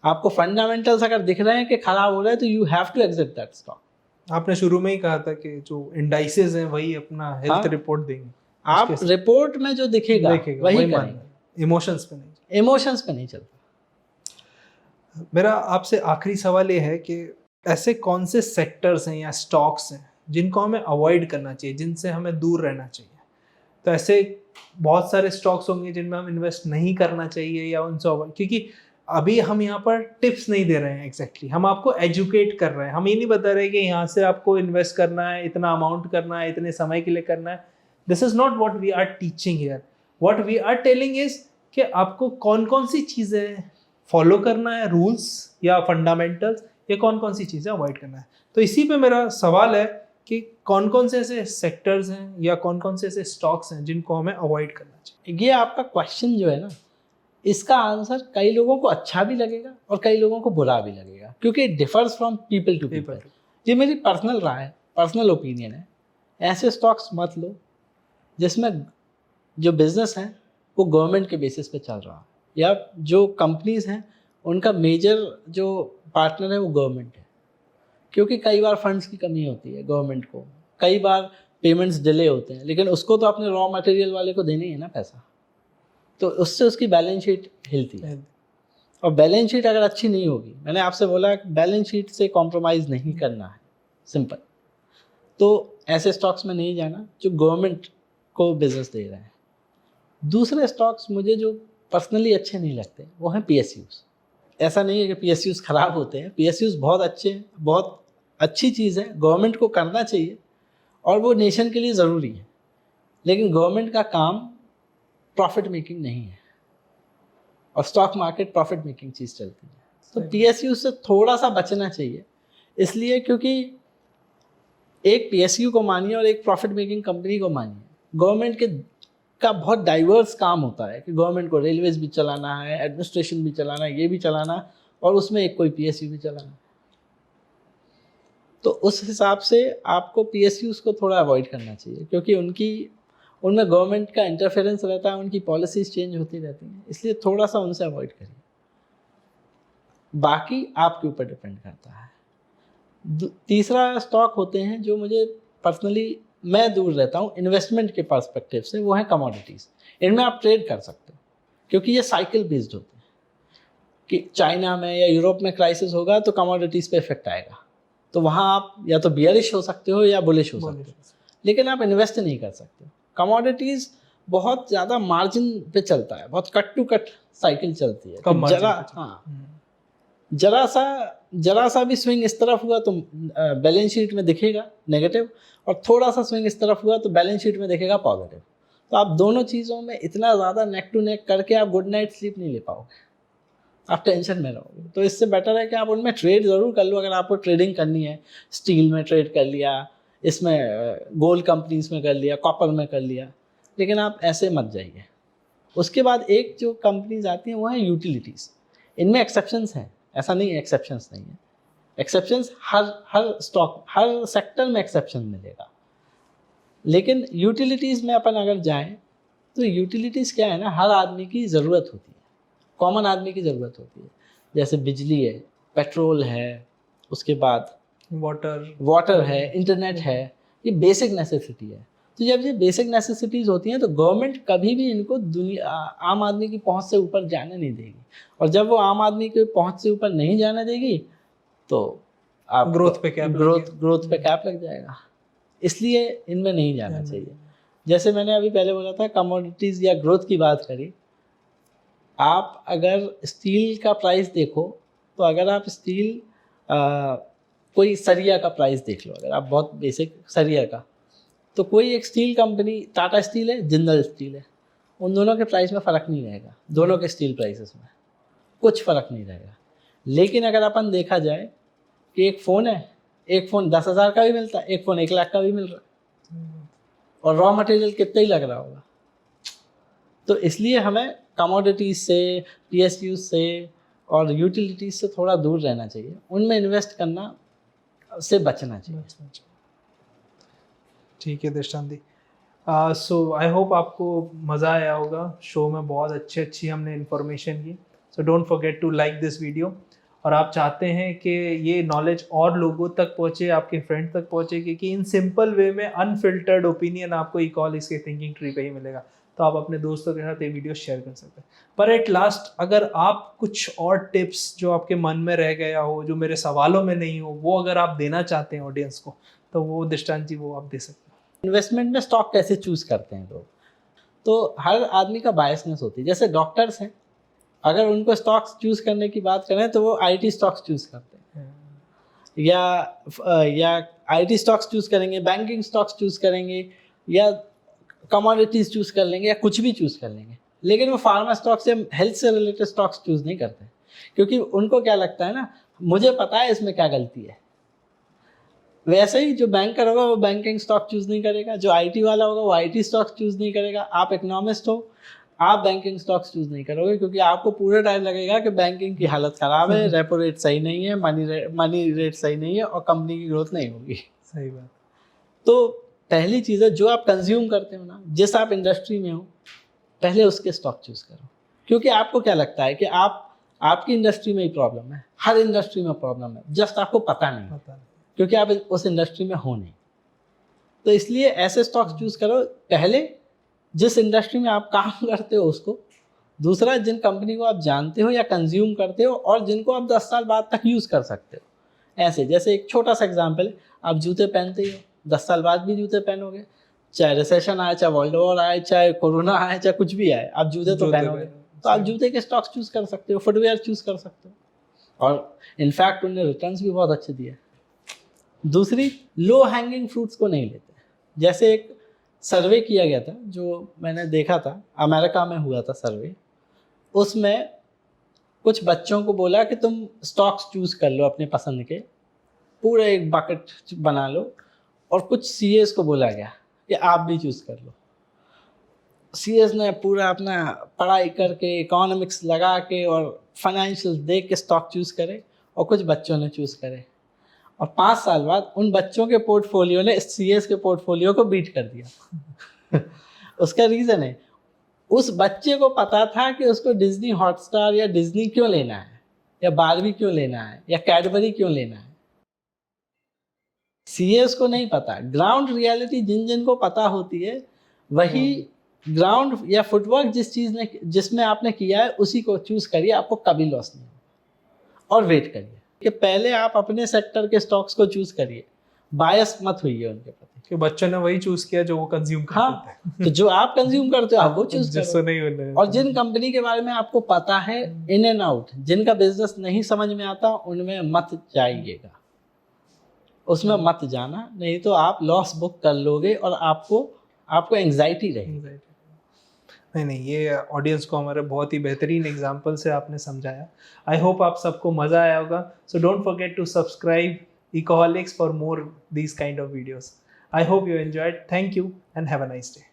आपको फंडामेंटल्स अगर दिख रहे हैं कि खराब हो रहा है, तो you have to exit that stock. आपने शुरू में ही कहा था कि जो इंडाइसेस हैं वही अपना हेल्थ रिपोर्ट देंगे। आप रिपोर्ट में जो दिखेगा वही करेंगे, इमोशंस पे नहीं। इमोशंस पे नहीं चलता। मेरा आपसे आखिरी सवाल ये है कि ऐसे कौन से सेक्टर्स हैं या स्टॉक्स हैं जिनको हमें अवॉइड करना चाहिए, जिनसे हमें दूर रहना चाहिए? तो ऐसे बहुत सारे स्टॉक्स होंगे जिनमें हम इन्वेस्ट नहीं करना चाहिए या उनसे अवॉइड, क्योंकि अभी हम यहाँ पर टिप्स नहीं दे रहे हैं एग्जैक्टली, हम आपको एजुकेट कर रहे हैं। हम ये नहीं बता रहे कि यहाँ से आपको इन्वेस्ट करना है, इतना अमाउंट करना है, इतने समय के लिए करना है। This is not what we are teaching here. What we are telling is कि आपको कौन कौन सी चीज़ें फॉलो करना है, रूल्स या फंडामेंटल्स, या कौन कौन सी चीज़ें अवॉइड करना है। तो इसी पे मेरा सवाल है कि कौन कौन से ऐसे सेक्टर्स हैं या कौन कौन से ऐसे स्टॉक्स हैं जिनको हमें अवॉइड करना चाहिए। ये आपका क्वेश्चन जो है ना, इसका आंसर कई लोगों को अच्छा भी लगेगा और कई लोगों को बुरा भी लगेगा, क्योंकि it differs from people to people. ये मेरी पर्सनल राय है, पर्सनल ओपिनियन है। ऐसे स्टॉक्स मत लो जिसमें जो बिजनेस है वो गवर्नमेंट के बेसिस पे चल रहा है, या जो कंपनीज हैं उनका मेजर जो पार्टनर है वो गवर्नमेंट है। क्योंकि कई बार फंड्स की कमी होती है गवर्नमेंट को, कई बार पेमेंट्स डिले होते हैं, लेकिन उसको तो अपने रॉ मटेरियल वाले को देना ही है ना पैसा, तो उससे उसकी बैलेंस शीट हिलती है। और बैलेंस शीट अगर अच्छी नहीं होगी, मैंने आपसे बोला कि बैलेंस शीट से कॉम्प्रोमाइज़ नहीं करना है, सिंपल। तो ऐसे स्टॉक्स में नहीं जाना जो गवर्नमेंट को बिजनेस दे रहे हैं। दूसरे स्टॉक्स मुझे जो पर्सनली अच्छे नहीं लगते वो हैं PSUs। ऐसा नहीं है कि PSUs ख़राब होते हैं, PSUs बहुत अच्छे हैं, बहुत अच्छी चीज़ है, गवर्नमेंट को करना चाहिए और वो नेशन के लिए ज़रूरी है। लेकिन गवर्नमेंट का काम प्रॉफिट मेकिंग नहीं है, और स्टॉक मार्केट प्रॉफिट मेकिंग चीज़ चलती है। तो PSU से थोड़ा सा बचना चाहिए, इसलिए क्योंकि एक PSU को मानिए और एक प्रॉफिट मेकिंग कंपनी को मानिए, गवर्नमेंट के का बहुत डाइवर्स काम होता है कि गवर्नमेंट को रेलवेज भी चलाना है, एडमिनिस्ट्रेशन भी चलाना है, ये भी चलाना है, और उसमें एक कोई PSU भी चलाना है। तो उस हिसाब से आपको PSUs को थोड़ा अवॉइड करना चाहिए, क्योंकि उनमें गवर्नमेंट का इंटरफेरेंस रहता है, उनकी पॉलिसीज चेंज होती रहती हैं, इसलिए थोड़ा सा उनसे अवॉइड करिए। बाकी आपके ऊपर डिपेंड करता है। तीसरा स्टॉक होते हैं जो मुझे पर्सनली मैं दूर रहता हूँ इन्वेस्टमेंट के पर्सपेक्टिव से, वो है कमोडिटीज़। इनमें आप ट्रेड कर सकते हो क्योंकि ये साइकिल बेस्ड होते हैं कि चाइना में या यूरोप में क्राइसिस होगा तो कमोडिटीज़ पे इफेक्ट आएगा, तो वहाँ आप या तो बियरिश हो सकते हो या बुलिश हो सकते हो, लेकिन आप इन्वेस्ट नहीं कर सकते। कमोडिटीज़ बहुत ज़्यादा मार्जिन पे चलता है, बहुत कट टू कट साइकिल चलती है। जरा सा भी स्विंग इस तरफ हुआ तो बैलेंस शीट में दिखेगा नेगेटिव, और थोड़ा सा स्विंग इस तरफ हुआ तो बैलेंस शीट में दिखेगा पॉजिटिव। तो आप दोनों चीज़ों में इतना ज़्यादा नेक टू नेक करके आप गुड नाइट स्लीप नहीं ले पाओगे, आप टेंशन में रहोगे। तो इससे बेटर है कि आप उनमें ट्रेड ज़रूर कर लो। अगर आपको ट्रेडिंग करनी है, स्टील में ट्रेड कर लिया, इसमें गोल्ड कंपनीज में कर लिया, कॉपर में कर लिया, लेकिन आप ऐसे मत जाइए। उसके बाद एक जो कंपनीज आती हैं वो है यूटिलिटीज़। इनमें एक्सेप्शंस हैं, ऐसा नहीं है एक्सेप्शंस नहीं है, एक्सेप्शंस हर स्टॉक हर सेक्टर में एक्सेप्शन मिलेगा। लेकिन यूटिलिटीज़ में अपन अगर जाएं तो यूटिलिटीज़ क्या है ना, हर आदमी की ज़रूरत होती है, कॉमन आदमी की ज़रूरत होती है। जैसे बिजली है, पेट्रोल है, उसके बाद वाटर है, इंटरनेट है, ये बेसिक नेसेसिटी है। तो जब ये बेसिक नेसेसिटीज़ होती हैं तो गवर्नमेंट कभी भी इनको आम आदमी की पहुंच से ऊपर जाने नहीं देगी, और जब वो आम आदमी की पहुंच से ऊपर नहीं जाने देगी तो आप ग्रोथ पे कैप लग जाएगा। इसलिए इनमें नहीं जाना चाहिए। जैसे मैंने अभी पहले बोला था, कमोडिटीज़ या ग्रोथ की बात करी, आप अगर स्टील का प्राइस देखो तो अगर आप स्टील कोई सरिया का प्राइस देख लो, अगर आप बहुत बेसिक सरिया का, तो कोई एक स्टील कंपनी, टाटा स्टील है, जिंदल स्टील है, उन दोनों के प्राइस में फ़र्क नहीं रहेगा, दोनों के स्टील प्राइसेस में कुछ फ़र्क नहीं रहेगा। लेकिन अगर अपन देखा जाए कि एक फ़ोन है, एक फ़ोन 10,000 का भी मिलता है, एक फ़ोन 1 लाख का भी मिल रहा है, और रॉ मटेरियल कितना ही लग रहा होगा। तो इसलिए हमें कमोडिटीज़ से, PSUs से और यूटिलिटीज़ से थोड़ा दूर रहना चाहिए, उनमें इन्वेस्ट करना से बचना चाहिए। ठीक है दृष्टांत जी। सो आई होप आपको मज़ा आया होगा। शो में बहुत अच्छी हमने इन्फॉर्मेशन की। So don't forget to like this video. और आप चाहते हैं कि ये नॉलेज और लोगों तक पहुँचे, आपके फ्रेंड तक पहुँचे, क्योंकि इन सिंपल वे में अनफिल्टर्ड ओपिनियन आपको इकोहॉलिक्स के थिंकिंग ट्री पे ही मिलेगा, तो आप अपने दोस्तों के साथ ये वीडियो शेयर कर सकते हैं। पर एट लास्ट, अगर आप कुछ और टिप्स जो आपके मन में रह गया हो, जो मेरे सवालों में नहीं हो, वो अगर आप देना चाहते हैं ऑडियंस को, तो वो दृष्टांत जी वो आप दे सकते हैं। इन्वेस्टमेंट में स्टॉक कैसे चूज़ करते हैं लोग, तो हर आदमी का बायसनेस होती है। जैसे डॉक्टर्स हैं, अगर उनको स्टॉक्स चूज़ करने की बात करें तो वो IT स्टॉक्स चूज़ करते हैं, या IT स्टॉक्स चूज़ करेंगे, बैंकिंग स्टॉक्स चूज़ करेंगे, या कमोडिटीज़ चूज़ कर लेंगे, या कुछ भी चूज़ कर लेंगे। लेकिन वो फार्मा स्टॉक्स या हेल्थ से रिलेटेड स्टॉक्स चूज़ नहीं करते, क्योंकि उनको क्या लगता है ना, मुझे पता है इसमें क्या गलती है। वैसे ही जो बैंकर होगा वो बैंकिंग स्टॉक चूज़ नहीं करेगा, जो IT वाला होगा वो IT स्टॉक चूज़ नहीं करेगा। आप इकोनॉमिस्ट हो, आप बैंकिंग स्टॉक्स चूज नहीं करोगे, क्योंकि आपको पूरे टाइम लगेगा कि बैंकिंग की हालत खराब है, रेपो रेट सही नहीं है, मनी रेट सही नहीं है और कंपनी की ग्रोथ नहीं होगी। सही बात। तो पहली चीज़ है, जो आप कंज्यूम करते हो ना, जिस आप इंडस्ट्री में हो, पहले उसके स्टॉक चूज करो। क्योंकि आपको क्या लगता है कि आपकी इंडस्ट्री में ही प्रॉब्लम है, हर इंडस्ट्री में प्रॉब्लम है, जस्ट आपको पता नहीं है, क्योंकि आप उस इंडस्ट्री में हो नहीं। तो इसलिए ऐसे स्टॉक्स चूज करो, पहले जिस इंडस्ट्री में आप काम करते हो उसको, दूसरा जिन कंपनी को आप जानते हो या कंज्यूम करते हो और जिनको आप 10 साल बाद तक यूज़ कर सकते हो। ऐसे जैसे एक छोटा सा एग्जांपल है, आप जूते पहनते ही हो, 10 साल बाद भी जूते पहनोगे, चाहे रिसेशन आए, चाहे वर्ल्ड वॉर आए, चाहे कोरोना आए, चाहे कुछ भी आए, आप जूते तो पहनोगे। तो आप जूते के स्टॉक्स चूज कर सकते हो, फुटवेयर चूज कर सकते हो, और इनफैक्ट उन्हें रिटर्न्स भी बहुत अच्छे दिए। दूसरी, लो हैंगिंग फ्रूट्स को नहीं लेते। जैसे एक सर्वे किया गया था, जो मैंने देखा था, अमेरिका में हुआ था सर्वे। उसमें कुछ बच्चों को बोला कि तुम स्टॉक्स चूज कर लो अपने पसंद के, पूरा एक बकेट बना लो, और कुछ सीएस को बोला गया कि आप भी चूज कर लो। सीएस ने पूरा अपना पढ़ाई करके, इकोनॉमिक्स लगा के और फाइनेंशियल देख के स्टॉक चूज करे, और कुछ बच्चों ने चूज करे, और 5 साल बाद उन बच्चों के पोर्टफोलियो ने सीएस के पोर्टफोलियो को बीट कर दिया। उसका रीज़न है, उस बच्चे को पता था कि उसको डिज्नी हॉटस्टार या डिज्नी क्यों लेना है, या बारबी क्यों लेना है, या कैडबरी क्यों लेना है। सीएस को नहीं पता। ग्राउंड रियलिटी जिनको पता होती है, वही ग्राउंड या फुटवर्क जिसमें आपने किया है उसी को चूज करिए, आपको कभी लॉस नहीं होगा। और वेट करिए कि पहले आप अपने सेक्टर के स्टॉक्स को चूज करिए, बायस मत होइए उनके प्रति, कि बच्चों ने वही चूज किया जो वो कंज्यूम करते हाँ, तो जो आप कंज्यूम करते हो आप वो चूज जिससे करो। नहीं और जिन कंपनी के बारे में आपको पता है इन एंड आउट, जिनका बिजनेस नहीं समझ में आता, उनमें मत जाइएगा, उसमें मत जाना, नहीं तो आप लॉस बुक कर लोगे और आपको एंग्जाइटी रहेगी। नहीं, ये ऑडियंस को हमारे बहुत ही बेहतरीन एग्जाम्पल से आपने समझाया। आई होप आप सबको मज़ा आया होगा। So don't forget to subscribe Ecoholics for more these kind of videos. I hope you enjoyed. Thank you and have a nice day.